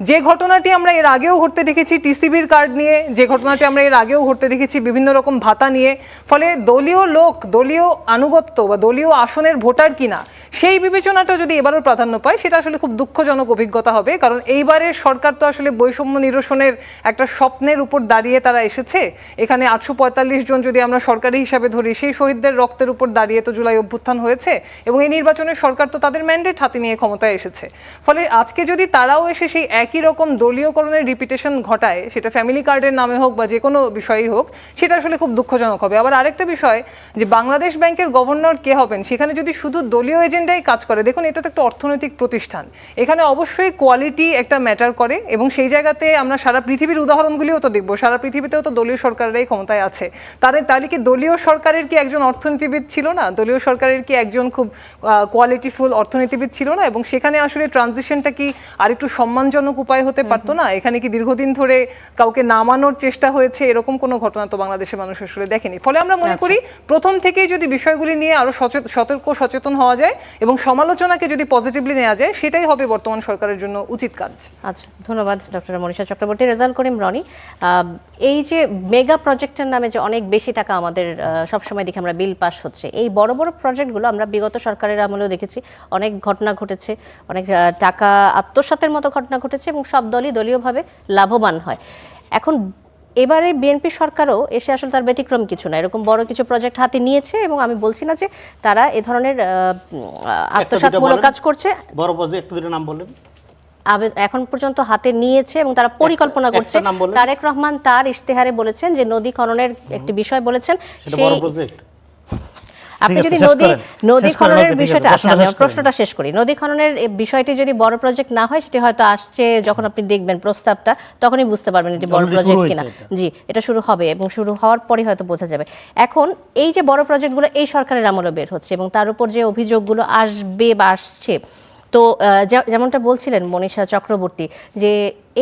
যে ঘটনাটি আমরা এর আগেও ঘটতে দেখেছি টিসিবির কার্ড নিয়ে, যে ঘটনাটি আমরা এর আগেও ঘটতে দেখেছি বিভিন্ন রকম ভাতা নিয়ে, ফলে দলীয় লোক, দলীয় আনুগত্য বা দলীয় আসনের ভোটার কিনা, সেই বিবেচনাটা যদি এবারও প্রাধান্য পায়, সেটা আসলে খুব দুঃখজনক অভিজ্ঞতা হবে। কারণ এইবারের সরকার তো আসলে বৈষম্য নিরসনের একটা স্বপ্নের উপর দাঁড়িয়ে তারা এসেছে। এখানে 845 জন যদি আমরা সরকারি হিসাবে ধরি, সেই শহীদদের রক্তের উপর দাঁড়িয়ে তো জুলাই অভ্যুত্থান হয়েছে এবং এই নির্বাচনের সরকার তো তাদের ম্যান্ডেট হাতে নিয়ে ক্ষমতায় এসেছে। ফলে আজকে যদি তারাও এসে সেই একই রকম দলীয়করণের রিপিটেশন ঘটায়, সেটা ফ্যামিলি কার্ডের নামে হোক বা যে কোনো বিষয়ই হোক, সেটা আসলে খুব দুঃখজনক হবে। আবার আরেকটা বিষয় যে বাংলাদেশ ব্যাংকের গভর্নর কে হবেন, সেখানে যদি শুধু দলীয় এজেন্ডাই কাজ করে, দেখুন এটা তো একটা অর্থনৈতিক প্রতিষ্ঠান, এখানে অবশ্যই কোয়ালিটি একটা ম্যাটার করে এবং সেই জায়গাতে আমরা সারা পৃথিবীর উদাহরণগুলিও তো দেখবো, সারা পৃথিবীতেও তো দলীয় সরকারেরাই ক্ষমতায় আছে। তাহলে কি দলীয় সরকারের কি একজন অর্থনীতিবিদ ছিল না? দলীয় সরকারের কি একজন খুব কোয়ালিটিফুল অর্থনীতিবিদ ছিল না? এবং সেখানে আসলে ট্রানজিশনটা কি আরেকটু সম্মানজনক উপায় হতে পারতো না? এখানে কি দীর্ঘদিন ধরে কাউকে নামানোর চেষ্টা হয়েছে, এরকম কোনো ঘটনা তো বাংলাদেশের মানুষ আসলে দেখেনি। ফলে আমরা মনে করি প্রথম থেকেই যদি বিষয়গুলি নিয়ে আরো সচেতন হওয়া যায় এবং সমালোচনাকে যদি পজিটিভলি নেওয়া যায়, সেটাই হবে বর্তমান সরকারের জন্য উচিত কাজ। আচ্ছা, ধন্যবাদ ডক্টর মনীষা চক্রবর্তী। রেজাউল করিম রনি, এই যে মেগা প্রজেক্টের নামে যে অনেক বেশি টাকা আমাদের সবসময় দেখি আমরা বিল পাস হচ্ছে, এই বড় বড় প্রজেক্টগুলো আমরা বিগত সরকারের আমলেও দেখেছি অনেক ঘটনা ঘটেছে, অনেক টাকা আত্মসাতের মতো ঘটনা ঘটেছে এবং সব দলই দলীয়ভাবে লাভবান হয়। এখন এবারে বিএনপি সরকারও এসে আসলে তার ব্যতিক্রম কিছু না, এরকম বড় কিছু প্রজেক্ট হাতে নিয়েছে এবং আমি বলছি না যে তারা এ ধরনের আত্মসাৎমূলক কাজ করছে। বড় প্রজেক্ট দুটো নাম বলেন এখন পর্যন্ত হাতে নিয়েছে এবং তারা পরিকল্পনা করছে। তারেক রহমান তার ইশতেহারে বলেছেন যে নদী খননের একটি বিষয় বলেছেন, সেই আপনি যদি নদী খননের বিষয়টা, আচ্ছা আমি প্রশ্নটা শেষ করি, নদী খননের বিষয়টি যদি বড় প্রজেক্ট না হয়, সেটি হয়তো আসছে যখন আপনি দেখবেন প্রস্তাবটা, তখনই বুঝতে পারবেন এটি বড় প্রজেক্ট কিনা। জি, এটা শুরু হবে এবং শুরু হওয়ার পরই হয়তো বোঝা যাবে। এখন এই যে বড় প্রজেক্টগুলো এই সরকারের আমলে বের হচ্ছে এবং তার উপর যে অভিযোগগুলো আসবে বা আসছে, তো যেমনটা বলছিলেন মনীষা চক্রবর্তী যে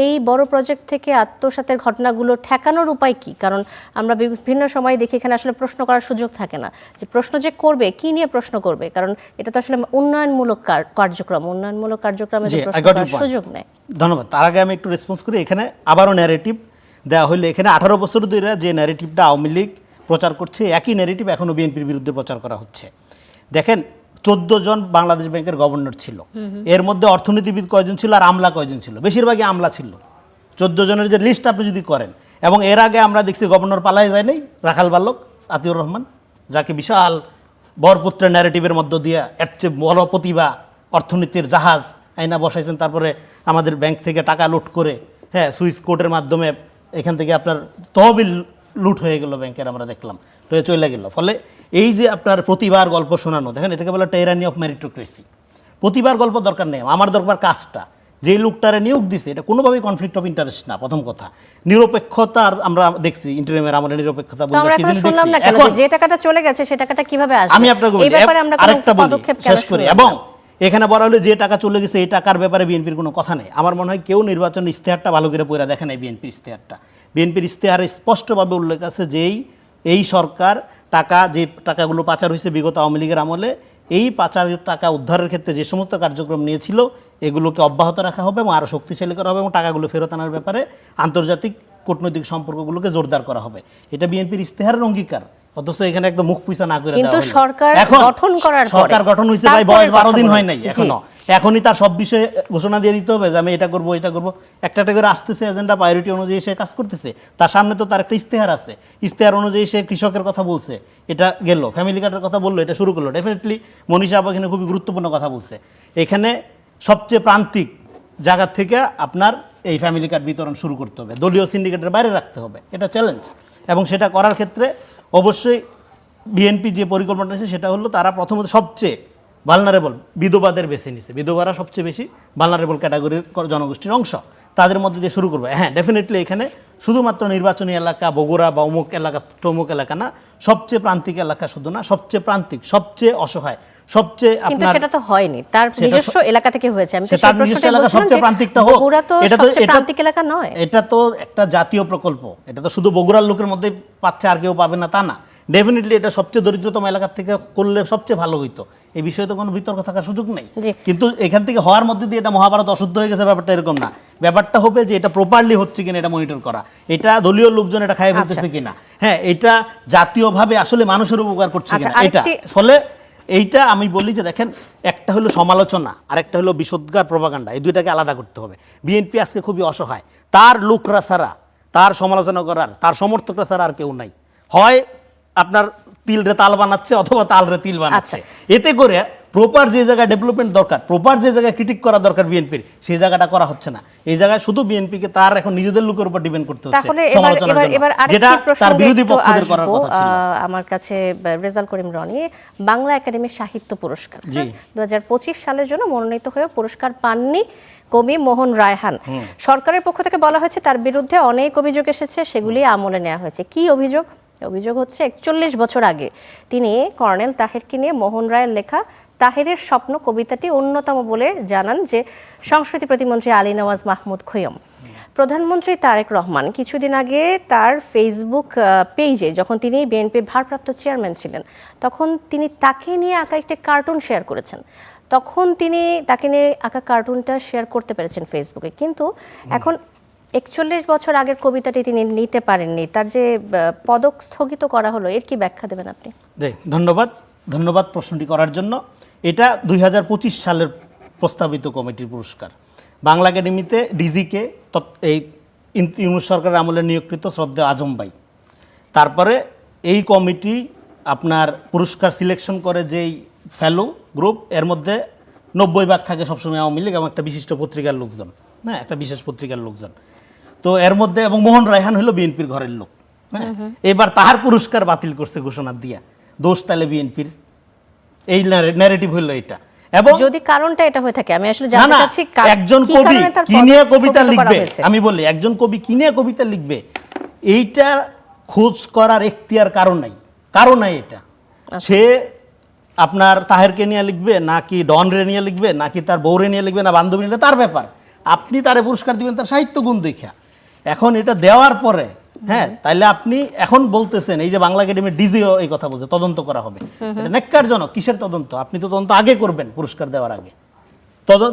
এই বড় প্রজেক্ট থেকে আত্মসাতের ঘটনাগুলো ঠেকানোর উপায় কি? কারণ আমরা বিভিন্ন সময় দেখি এখানে আসলে প্রশ্ন করার সুযোগ থাকে না, যে প্রশ্ন যে করবে কি নিয়ে প্রশ্ন করবে, কারণ এটা তো আসলে উন্নয়নমূলক কার্যক্রমে যে প্রশ্ন করার সুযোগ নেই। ধন্যবাদ। তার আগে আমি একটু রেসপন্স করি। এখানে আবারও ন্যারেটিভ দেওয়া হইলে এখানে 18 বছর ধরে যে ন্যারেটিভটা আওয়ামী লীগ প্রচার করছে একই ন্যারেটিভ এখনো বিএনপির বিরুদ্ধে প্রচার করা হচ্ছে। দেখেন 14 জন বাংলাদেশ ব্যাংকের গভর্নর ছিল, এর মধ্যে অর্থনীতিবিদ কয়জন ছিল আর আমলা কয়জন ছিল? বেশিরভাগই আমলা ছিল। 14 জনের যে লিস্ট আপনি যদি করেন, এবং এর আগে আমরা দেখছি গভর্নর পালায় যায় নাই, রাখাল বালক আতিউর রহমান, যাকে বিশাল বরপুত্রের ন্যারেটিভের মধ্য দিয়ে এর চেয়ে বড় প্রতিভা অর্থনীতির জাহাজ আইনা বসাইছেন, তারপরে আমাদের ব্যাংক থেকে টাকা লুট করে সুইস কোডের মাধ্যমে এখান থেকে আপনার তহবিল লুট হয়ে গেল ব্যাংকের, আমরা দেখলাম হয়ে চলে গেল। ফলে এই যে আপনার প্রতিভার গল্প শোনানো, দেখেন এটাকে বলে টাইরানি অফ মেরিটোক্রেসি। প্রতিভার গল্প দরকার নেই, আমার দরকার কাজটা। যে লোকটারে নিয়োগ দিছে এটা কোনোভাবেই কনফ্লিক্ট অফ ইন্টারেস্ট না। প্রথম কথা নিরপেক্ষতা, আমরা দেখছি ইন্টারিমের আমরা নিরপেক্ষতা বলতে কি জিনিস দেখছি। এখন যে টাকাটা চলে গেছে সে টাকাটা কিভাবে আসবে, আমি আপনাকে বলি, এই ব্যাপারে আমরা কোনো পদক্ষেপ কেন শেষ করি। এবং এখানে বলা হলো যে টাকা চলে গেছে এই টাকার ব্যাপারে বিএনপির কোনো কথা নেই। আমার মনে হয় কেউ নির্বাচন ইশতেহারটা ভালো করে পড়ে দেখে নাই। বিএনপির ইশতেহারটা, বিএনপির ইশতেহারে স্পষ্টভাবে উল্লেখ আছে যে এই সরকার যে টাকাগুলো পাচার হয়েছে বিগত আওয়ামী লীগের আমলে, এই পাচারের টাকা উদ্ধারের ক্ষেত্রে যে সমস্ত কার্যক্রম নিয়েছিল এগুলোকে অব্যাহত রাখা হবে এবং আরও শক্তিশালী করা হবে এবং টাকাগুলো ফেরত আনার ব্যাপারে আন্তর্জাতিক কূটনৈতিক সম্পর্কগুলোকে জোরদার করা হবে। এটা বিএনপির ইশতেহারের অঙ্গীকার। অথচ এখানে একদম মুখ পুইসা না করে কিন্তু সরকার গঠন করার পরে, সরকার গঠন হয়েছে ভাই, বয়স 12 দিন হয় নাই এখনো। এখনই তার সব বিষয়ে ঘোষণা দিয়ে দিতে হবে যে আমি এটা করবো এটা করবো। একটা করে আসতেছে এজেন্ডা, প্রায়োরিটি অনুযায়ী সে কাজ করতেছে। তার সামনে তো তার একটা ইশতেহার আছে, ইশতেহার অনুযায়ী সে কৃষকের কথা বলছে, এটা গেল, ফ্যামিলি কার্ডের কথা বললো, এটা শুরু করলো। ডেফিনেটলি মনীষা আপা এখানে খুবই গুরুত্বপূর্ণ কথা বলছে। এখানে সবচেয়ে প্রান্তিক জায়গা থেকে আপনার এই ফ্যামিলি কার্ড বিতরণ শুরু করতে হবে, দলীয় সিন্ডিকেটের বাইরে রাখতে হবে, এটা চ্যালেঞ্জ। এবং সেটা করার ক্ষেত্রে অবশ্যই বিএনপি যে পরিকল্পনা আছে সেটা হলো তারা প্রথমত সবচেয়ে ভালনারেবল বিধবাদের বেছে নিছে। বিধবারা সবচেয়ে বেশি ভালনারেবল ক্যাটাগরির জনগোষ্ঠীর অংশ, তাদের মধ্যে দিয়ে শুরু করবে। হ্যাঁ, ডেফিনেটলি এখানে শুধুমাত্র নির্বাচনী এলাকা বগুড়া বা অমুক এলাকা তমুক এলাকা না, সবচেয়ে প্রান্তিক এলাকা শুধু না, সবচেয়ে প্রান্তিক, সবচেয়ে অসহায়, সবচেয়ে কিন্তু সেটা তো হয়নি, তার নিজস্ব এলাকা থেকে হয়েছে। আমি তো সেই প্রশ্নটাই বলছিলাম, সবচেয়ে প্রান্তিকটা হোক, বগুড়া তো সবচেয়ে প্রান্তিক এলাকা নয়। এটা তো একটা জাতীয় প্রকল্প, এটা তো শুধু বগুড়ার লোকের মধ্যেই পাচ্ছে আর কেউ পাবে না তা না। ডেফিনেটলি এটা সবচেয়ে দরিদ্রতম এলাকা থেকে করলে সবচেয়ে ভালো হইতো, এই বিষয়ে তো কোনো বিতর্ক থাকার সুযোগ নেই। কিন্তু এখান থেকে হওয়ার মধ্যে দিয়ে এটা মহাভারত অশুদ্ধ হয়ে গেছে, ব্যাপারটা এরকম না। ব্যাপারটা হবে যে এটা প্রপারলি হচ্ছে কিনা এটা মনিটর করা, এটা দলীয় লোকজন এটা খাই ফেলতেছে কিনা, হ্যাঁ এটা জাতীয়ভাবে আসলে মানুষের উপকার করছে কিনা এটা। ফলে এইটা আমি বলি যে দেখেন, একটা হলো সমালোচনা আর একটা হলো বিশোদ্গার প্রপাগান্ডা, এই দুইটাকে আলাদা করতে হবে। বিএনপি আজকে খুবই অসহায়, তার লোকরা ছাড়া, তার সমালোচনা করার, তার সমর্থকরা ছাড়া আর কেউ নাই। হয় আপনার তিলরে তাল বানাচ্ছে অথবা তালরে তিল বানাচ্ছে। এতে করে প্রপার যে জায়গায় ডেভেলপমেন্ট দরকার, প্রপার যে জায়গায় ক্রিটিক করা দরকার বিএনপির, সেই জায়গাটা করা হচ্ছে না। এই জায়গায় শুধু বিএনপিকে তার এখন নিজেদের লোকের উপর ডিপেন্ড করতে হচ্ছে সমালোচনার জন্য, যেটা তার বিরোধী পক্ষদের করার কথা ছিল। আমার কাছে রেজাল করিম রনি, বাংলা একাডেমি সাহিত্য পুরস্কার 2025 সালের জন্য মনোনীত হয়ে পুরস্কার পাননি কবি মোহন রায়হান। সরকারের পক্ষ থেকে বলা হয়েছে তার বিরুদ্ধে অনেক অভিযোগ এসেছে, সেগুলি আমলে নেওয়া হয়েছে। কি অভিযোগ? অভিযোগ হচ্ছে 41 বছর আগে তিনি কর্নেল তাহেরকে নিয়ে মোহন রায়ের লেখা তাহেরের স্বপ্ন কবিতাটি অন্যতম বলে জানান যে সংস্কৃতি প্রতিমন্ত্রী আলী নওয়াজ মাহমুদ খৈয়ম। প্রধানমন্ত্রী তারেক রহমান কিছুদিন আগে তার ফেসবুক পেজে, যখন তিনি বিএনপির ভারপ্রাপ্ত চেয়ারম্যান ছিলেন, তখন তিনি তাকে নিয়ে আঁকা একটি কার্টুন শেয়ার করেছেন। তখন তিনি তাকে নিয়ে আঁকা কার্টুনটা শেয়ার করতে পেরেছেন ফেসবুকে, কিন্তু এখন 41 বছর আগের কবিতাটি তিনি নিতে পারেননি, তার যে পদক স্থগিত করা হলো, এর কি ব্যাখ্যা দেবেন আপনি? ধন্যবাদ প্রশ্নটি করার জন্য। এটা 2025 সালের প্রস্তাবিত কমিটির পুরস্কার। বাংলা একাডেমিতে ডিজিকে এই ইউনূস সরকারের আমলে নিয়োগকৃত শ্রদ্ধেয় আজম ভাই, তারপরে এই কমিটি আপনার পুরস্কার সিলেকশন করে যেই ফেলো গ্রুপ, এর মধ্যে 90% থাকে সবসময় আওয়ামী লীগ এবং একটা বিশিষ্ট পত্রিকার লোকজন, হ্যাঁ একটা বিশেষ পত্রিকার লোকজন। তো এর মধ্যে এবং মোহন রায়হান হলো বিএনপির ঘরের লোক। হ্যাঁ, এবার তাহার পুরস্কার বাতিল করছে ঘোষণা দিয়া, দোষ তাহলে বিএনপির, এই ন্যারেটিভ হলো এটা। এবং যদি কারণটা এটা হয়ে থাকে, আমি আসলে জানতে চাচ্ছি একজন কবি কি নিয়ে কবিতা লিখবে, আমি বলি একজন কবি কি নিয়ে কবিতা লিখবে এইটা খোঁজ করার এখতিয়ার কারণ নাই এটা। সে আপনার তাহেরকে নিয়ে লিখবে নাকি ডন রে নিয়ে লিখবে নাকি তার বউরে নিয়ে লিখবে না বান্ধবী নিয়ে, তার ব্যাপার। আপনি তারে পুরস্কার দিবেন তার সাহিত্য গুণ দেখা। এখন এটা দেওয়ার পরে হ্যাঁ, তাইলে আপনি এখন বলতেছেন এই যে বাংলা একাডেমির ডিজিও এই কথা বলছে তদন্ত করা হবে, এটা ন্যাক্কারজনক। কিসের তদন্ত? আপনি তো তদন্ত আগে করবেন পুরস্কার দেওয়ার আগে।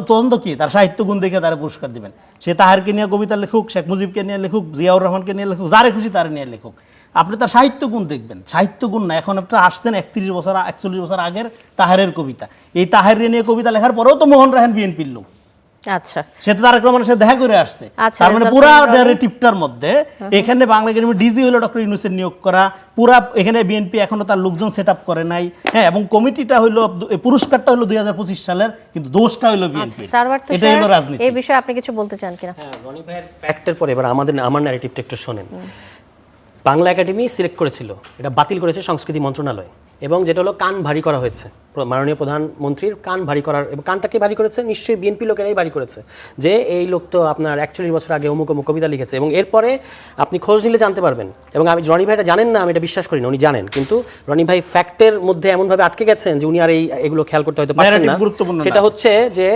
তদন্ত কি? তার সাহিত্য গুণ দেখে তারা পুরস্কার দিবেন। সে তাহারকে নিয়ে কবিতা লেখুক, শেখ মুজিবকে নিয়ে লেখুক, জিয়াউর রহমানকে নিয়ে লেখুক, যারে খুশি তারা নিয়ে লেখুক, আপনি তার সাহিত্য গুণ দেখবেন। সাহিত্য গুণ না, এখন আপনারা আসছেন 41 বছর আগের তাহেরের কবিতা। এই তাহের নিয়ে কবিতা লেখার পরেও তো মোহন রায়হান বিএনপির লোক। আচ্ছা, সে তো তারেক রহমানের সাথে দেখা করে আসছে। আচ্ছা, তার মানে পুরা ন্যারেটিভটার মধ্যে এখানে বাংলা একাডেমির ডিজি হলো ডক্টর ইউনূসের নিয়োগ করা, পুরা এখানে বিএনপি এখনো তার লোকজন সেট আপ করে নাই। হ্যাঁ, এবং কমিটিটা হলো, পুরস্কারটা হলো 2025 সালের, কিন্তু দোষটা হলো বিএনপি। সার্ভার তো এটাই হলো রাজনীতি। এই বিষয়ে আপনি কিছু বলতে চান কিনা? হ্যাঁ, রনি ভাইয়ের ফ্যাক্টের পরে এবার আমার ন্যারেটিভটা একটু শোনেন। বাংলা একাডেমি সিলেক্ট করেছিল, এটা বাতিল করেছে সংস্কৃতি মন্ত্রণালয়, এবং যেটা হলো কান ভারী করা হয়েছে মাননীয় প্রধানমন্ত্রীর কান ভারী করার, এবং কানটাকে ভারী করেছে নিশ্চয়ই বিএনপি লোকেরাই ভারী করেছে যে এই লোক তো আপনার 41 বছর আগে অমুক অমুক কবিতা লিখেছে। এবং এরপরে আপনি খোঁজ নিলে জানতে পারবেন, এবং আমি রনি ভাইটা জানেন না, আমি এটা বিশ্বাস করি না, উনি জানেন, কিন্তু রনি ভাই ফ্যাক্টের মধ্যে এমনভাবে আটকে গেছেন যে উনি আর এগুলো খেয়াল করতে হয়তো পারছেন না। সেটা হচ্ছে যে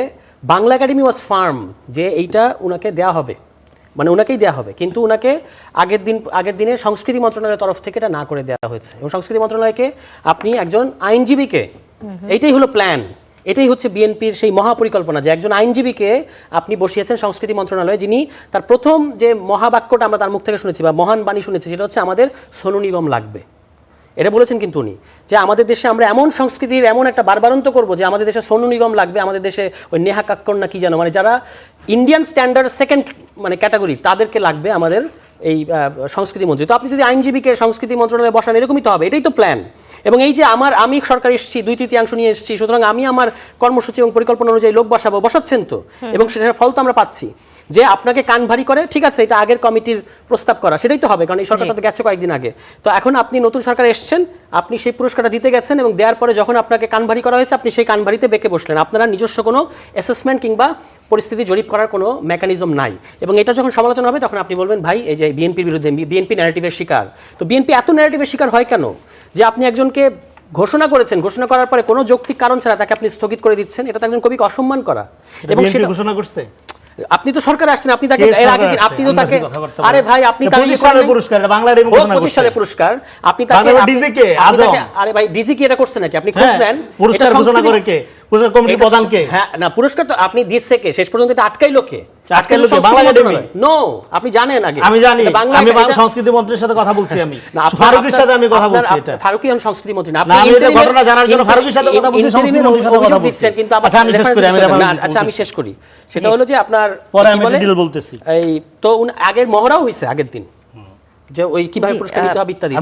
বাংলা একাডেমি ওয়াজ ফার্ম যে এইটা উনাকে দেওয়া হবে, মানে ওনাকেই দেওয়া হবে, কিন্তু ওনাকে আগের দিনে সংস্কৃতি মন্ত্রণালয়ের তরফ থেকে এটা না করে দেওয়া হয়েছে। এবং সংস্কৃতি মন্ত্রণালয়কে আপনি একজন আইনজীবীকে, এইটাই হলো প্ল্যান, এটাই হচ্ছে বিএনপির সেই মহাপরিকল্পনা যে একজন আইনজীবীকে আপনি বসিয়েছেন সংস্কৃতি মন্ত্রণালয়ে, যিনি তার প্রথম যে মহাবাক্যটা আমরা তার মুখ থেকে শুনেছি বা মহান বাণী শুনেছি সেটা হচ্ছে আমাদের সোনু নিগম লাগবে। এটা বলেছেন কিন্তু উনি, যে আমাদের দেশে আমরা এমন সংস্কৃতির এমন একটা বারবারন্ত করবো যে আমাদের দেশে সোনু নিগম লাগবে, আমাদের দেশে ওই নেহা কাক্কর না কি যেন, মানে যারা ইন্ডিয়ান স্ট্যান্ডার্ড সেকেন্ড মানে ক্যাটাগরি, তাদেরকে লাগবে আমাদের এই সংস্কৃতি মন্ত্রী। তো আপনি যদি আইনজীবীকে সংস্কৃতি মন্ত্রণালয়ে বসান, এরকমই তো হবে, এটাই তো প্ল্যান। এবং এই যে আমি সরকার এসেছি 2/3 নিয়ে এসেছি, সুতরাং আমি আমার কর্মসূচি এবং পরিকল্পনা অনুযায়ী লোক বসাচ্ছেন তো, এবং সেটার ফল তো আমরা পাচ্ছি। যে আপনাকে কান ভারী করে, ঠিক আছে, এটা আগের কমিটির প্রস্তাব করা, সেটাই তো হবে, কারণ এই সরকারটা তো গেছে কয়েকদিন আগে। তো এখন আপনি নতুন সরকার এসেছেন, আপনি সেই পুরস্কারটা দিতে গেছেন, এবং দেওয়ার পরে যখন আপনাকে কান ভারী করা হয়েছে, আপনি সেই কান ভারীতে বেঁকে বসলেন। আপনারা নিজস্ব কোনো অ্যাসেসমেন্ট কিংবা পরিস্থিতি জরিপ করার কোনো মেকানিজম নাই। এবং এটা যখন সমালোচনা হবে তখন আপনি বলবেন ভাই এই যে বিএনপির বিরুদ্ধে, বিএনপি ন্যারেটিভের শিকার। তো বিএনপি এত ন্যারেটিভের শিকার হয় কেন? যে আপনি একজনকে ঘোষণা করেছেন, ঘোষণা করার পরে কোনো যৌক্তিক কারণ ছাড়া তাকে আপনি স্থগিত করে দিচ্ছেন, এটা তো একজন কবিকে অসম্মান করা। এবং সেটা ঘোষণা করছে, আপনি তো সরকারে আসছেন, আপনি তাকে এর আগে আপনি তো তাকে, আরে ভাই আপনি তাকে 25 সালের পুরস্কার, এটা বাংলা একাডেমি ঘোষণা করছে 25 সালের পুরস্কার, আপনি তাকে ডিজি কে আজম, আরে ভাই ডিজি কি এটা করছে নাকি? আপনি খোঁজ নেন, পুরস্কার ঘোষণা করে কে? পুরস্কার কমিটির প্রধান কে? হ্যাঁ, না পুরস্কার তো আপনি দিচ্ছে কে? শেষ পর্যন্ত এটা আটকাইলো কে? আটকাইলো কে? বাংলা একাডেমি। নো, আপনি জানেন আগে? আমি জানি, আমি বাংলা সংস্কৃতি মন্ত্রীর সাথে কথা বলছি, আমি ফারুকের সাথে আমি কথা বলছি। এটা ফারুকই এখন সংস্কৃতি মন্ত্রী না, আপনি এটা ঘটনা জানার জন্য ফারুকের সাথে কথা বলছি, সংস্কৃতি মন্ত্রীর সাথে কথা বলছি। কিন্তু আমি শেষ করি, আচ্ছা আমি শেষ করি। সেটা হলো যে আপনার পরে আমি ডিটেইল বলতেছি। এই তো আগের মহড়াও হইছে আগের দিন, যে ওই কিভাবে পুরস্কার দিতে হবে ইত্যাদি।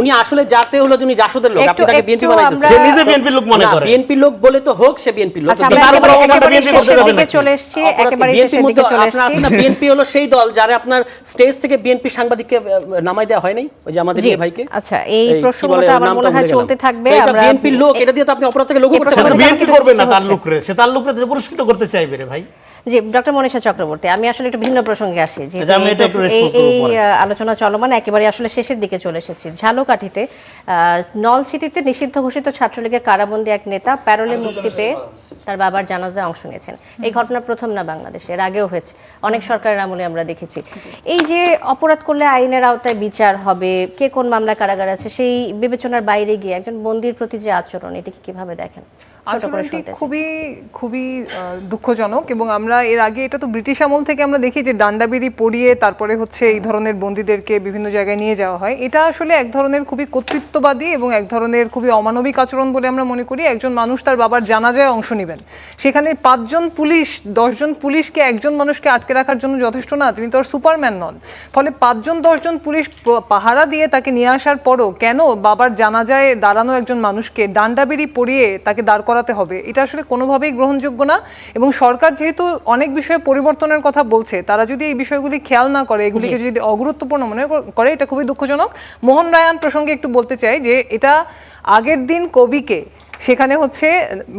উনি আসলে যাতে হলো যিনি জাসদের লোক, আপনি তাকে বিএনপি বানাইতেছেন। সে নিজে বিএনপি লোক মনে করে, বিএনপি লোক বলে তো হোক, সে বিএনপি লোক। বিএনপি হলো সেই দল যারা আপনার স্টেজ থেকে বিএনপি সাংবাদিককে নামাই দেওয়া হয় নাই, ওই যে আমাদের ভাইকে। আচ্ছা, এই প্রসঙ্গটা আমার মনে হয় চলতে থাকবে। আমরা বিএনপি লোক, এটা দিয়ে তো আপনি অপরাধ থেকে লঘু করতে পারবেন। বিএনপি করবে না, তার লোকরে, সে তার লোকরে পুরস্কৃত করতে চাইবে রে ভাই। জি, ডক্টর মনীষা চক্রবর্তী, আমি আসলে একটু ভিন্ন প্রসঙ্গে আসি। যে এই আলোচনা চলমান, একেবারে আসলে শেষের দিকে চলে এসেছি। ঝালকাঠিতে নলছিটিতে নিষিদ্ধ ঘোষিত ছাত্রলীগের কারাবন্দী এক নেতা প্যারোলে মুক্তি পেয়ে তার বাবার জানাজায় অংশ নিয়েছেন। এই ঘটনা প্রথম না বাংলাদেশে, এর আগেও হয়েছে, অনেক সরকারের আমলে আমরা দেখেছি। এই যে অপরাধ করলে আইনের আওতায় বিচার হবে, কে কোন মামলায় কারাগারে আছে, সেই বিবেচনার বাইরে গিয়ে একজন বন্দীর প্রতি যে আচরণ, এটাকে কিভাবে দেখেন? আচরণটি খুবই খুবই দুঃখজনক। এবং আমরা এর আগে এটা তো ব্রিটিশ আমল থেকে আমরা দেখি যে ডান্ডাবিড়ি পরিয়ে তারপরে হচ্ছে এই ধরনের বন্দীদেরকে বিভিন্ন জায়গায় নিয়ে যাওয়া হয়। এটা আসলে এক ধরনের খুবই কর্তৃত্ববাদী এবং এক ধরনের খুবই অমানবিক আচরণ বলে আমরা মনে করি। একজন মানুষ তার বাবার জানাজায় অংশ নেবেন, সেখানে 5 জন পুলিশ 10 জন পুলিশকে একজন মানুষকে আটকে রাখার জন্য যথেষ্ট না, তিনি তো আর সুপারম্যান নন। ফলে 5 জন 10 জন পুলিশ পাহারা দিয়ে তাকে নিয়ে আসার পরও কেন বাবার জানাজায় দাঁড়ানো একজন মানুষকে ডান্ডাবিড়ি পরিয়ে তাকে দাঁড় করাতে হবে, এটা আসলে কোনোভাবেই গ্রহণযোগ্য না। এবং সরকার যেহেতু অনেক বিষয়ে পরিবর্তনের কথা বলছে, তারা যদি এই বিষয়গুলি খেয়াল না করে, এগুলিকে যদি অগুরুত্বপূর্ণ মনে করে, এটা খুবই দুঃখজনক। মোহন রায়হান প্রসঙ্গে একটু বলতে চাই যে এটা আগের দিন কবিকে সেখানে হচ্ছে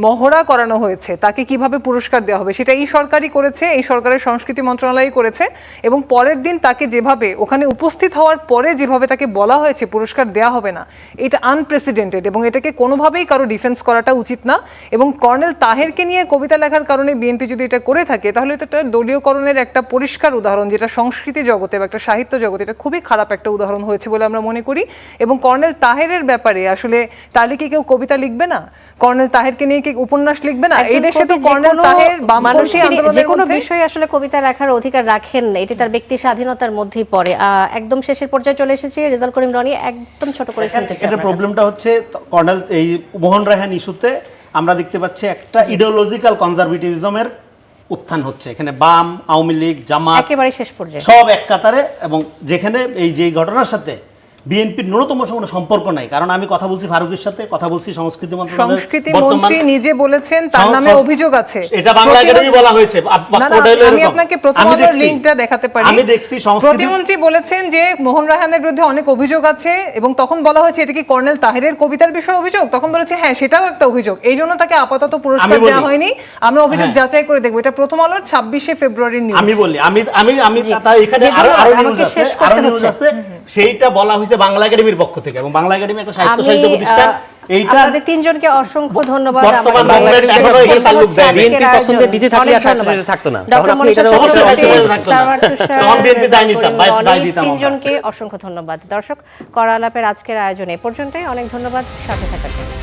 মহড়া করানো হয়েছে, তাকে কিভাবে পুরস্কার দেওয়া হবে সেটা এই সরকারই করেছে, এই সরকারের সংস্কৃতি মন্ত্রণালয়ই করেছে। এবং পরের দিন তাকে যেভাবে ওখানে উপস্থিত হওয়ার পরে যেভাবে তাকে বলা হয়েছে পুরস্কার দেওয়া হবে না, এটা আনপ্রেসিডেন্টেড এবং এটাকে কোনোভাবেই কারো ডিফেন্স করাটা উচিত না। এবং কর্নেল তাহেরকে নিয়ে কবিতা লেখার কারণে বিএনপি যদি এটা করে থাকে তাহলে এটা একটা দলীয়করণের একটা পরিষ্কার উদাহরণ, যেটা সংস্কৃতি জগতে বা একটা সাহিত্য জগতে এটা খুবই খারাপ একটা উদাহরণ হয়েছে বলে আমরা মনে করি। এবং কর্নেল তাহেরের ব্যাপারে আসলে তাহলে কি কেউ কবিতা লিখবে না? কর্নেল তাহেরকে নিয়ে কি উপন্যাস লিখবে না? এই দেশে তো কর্নেল তাহের বামপন্থী যে আন্দোলনের কোনো মধ্যে বিষয়ে আসলে কবিতা লেখার অধিকার রাখেন, এটি তার ব্যক্তি স্বাধীনতার মধ্যেই পড়ে। একদম শেষের পর্যায়ে চলে এসেছি, রেজাল করিম রনি একদম ছোট করে শুনতে চাই। এটা প্রবলেমটা হচ্ছে কর্নেল এই মোহন রায়হান ইস্যুতে আমরা দেখতে পাচ্ছি একটা ইডিওলজিক্যাল কনজারভেটিভিজমের উত্থান হচ্ছে। এখানে বাম, আওয়ামী লীগ, জামাত একেবারে শেষ পর্যায়ে সব এক কাতারে, এবং যেখানে এই যে ঘটনার সাথে বিএনপির ন্যূনতম কোনো সম্পর্ক নাই। কারণ আমি কথা বলছি ফারুকের সাথে, কথা বলছি সংস্কৃতি মন্ত্রী নিজে বলেছেন তার নামে অভিযোগ আছে। এটা বাংলা একাডেমি বলা হয়েছে। আমি আপনাকে প্রথম আলোর লিংকটা দেখাতে পারি। আমি দেখছি প্রতিমন্ত্রী বলেছেন যে মোহন রায়হানের বিরুদ্ধে অনেক অভিযোগ আছে এবং তখন বলা হয়েছে এটা কি কর্নেল তাহেরের কবিতার বিষয়ে অভিযোগ? তখন বলেছে হ্যাঁ সেটাও একটা অভিযোগ, এই জন্য তাকে আপাতত পুরস্কার দেওয়া হয়নি, আমরা অভিযোগ যাচাই করে দেখবো। এটা প্রথম আলোর 26শে ফেব্রুয়ারির নিউজ। আমি বলি আমি এখানে আরো নিউজ আছে, সেইটা বলা হয়েছে বাংলা একাডেমির পক্ষ থেকে, এবং বাংলা একাডেমি একটা সাহিত্য প্রতিষ্ঠান। এইটা আপনাদের তিনজনকে অসংখ্য ধন্যবাদ। বর্তমান বাংলাদেশ এখনো এখানে তাল্লুক দেয়। বিএনপি পছন্দের ডিজে থাকলে আর সাহিত্য থাকতো না, তখন আপনি এটা তিনজনকে অসংখ্য ধন্যবাদ। দর্শক, করা আলাপের আজকের আয়োজনে এ পর্যন্তই। অনেক ধন্যবাদ সাথে থাকার জন্য।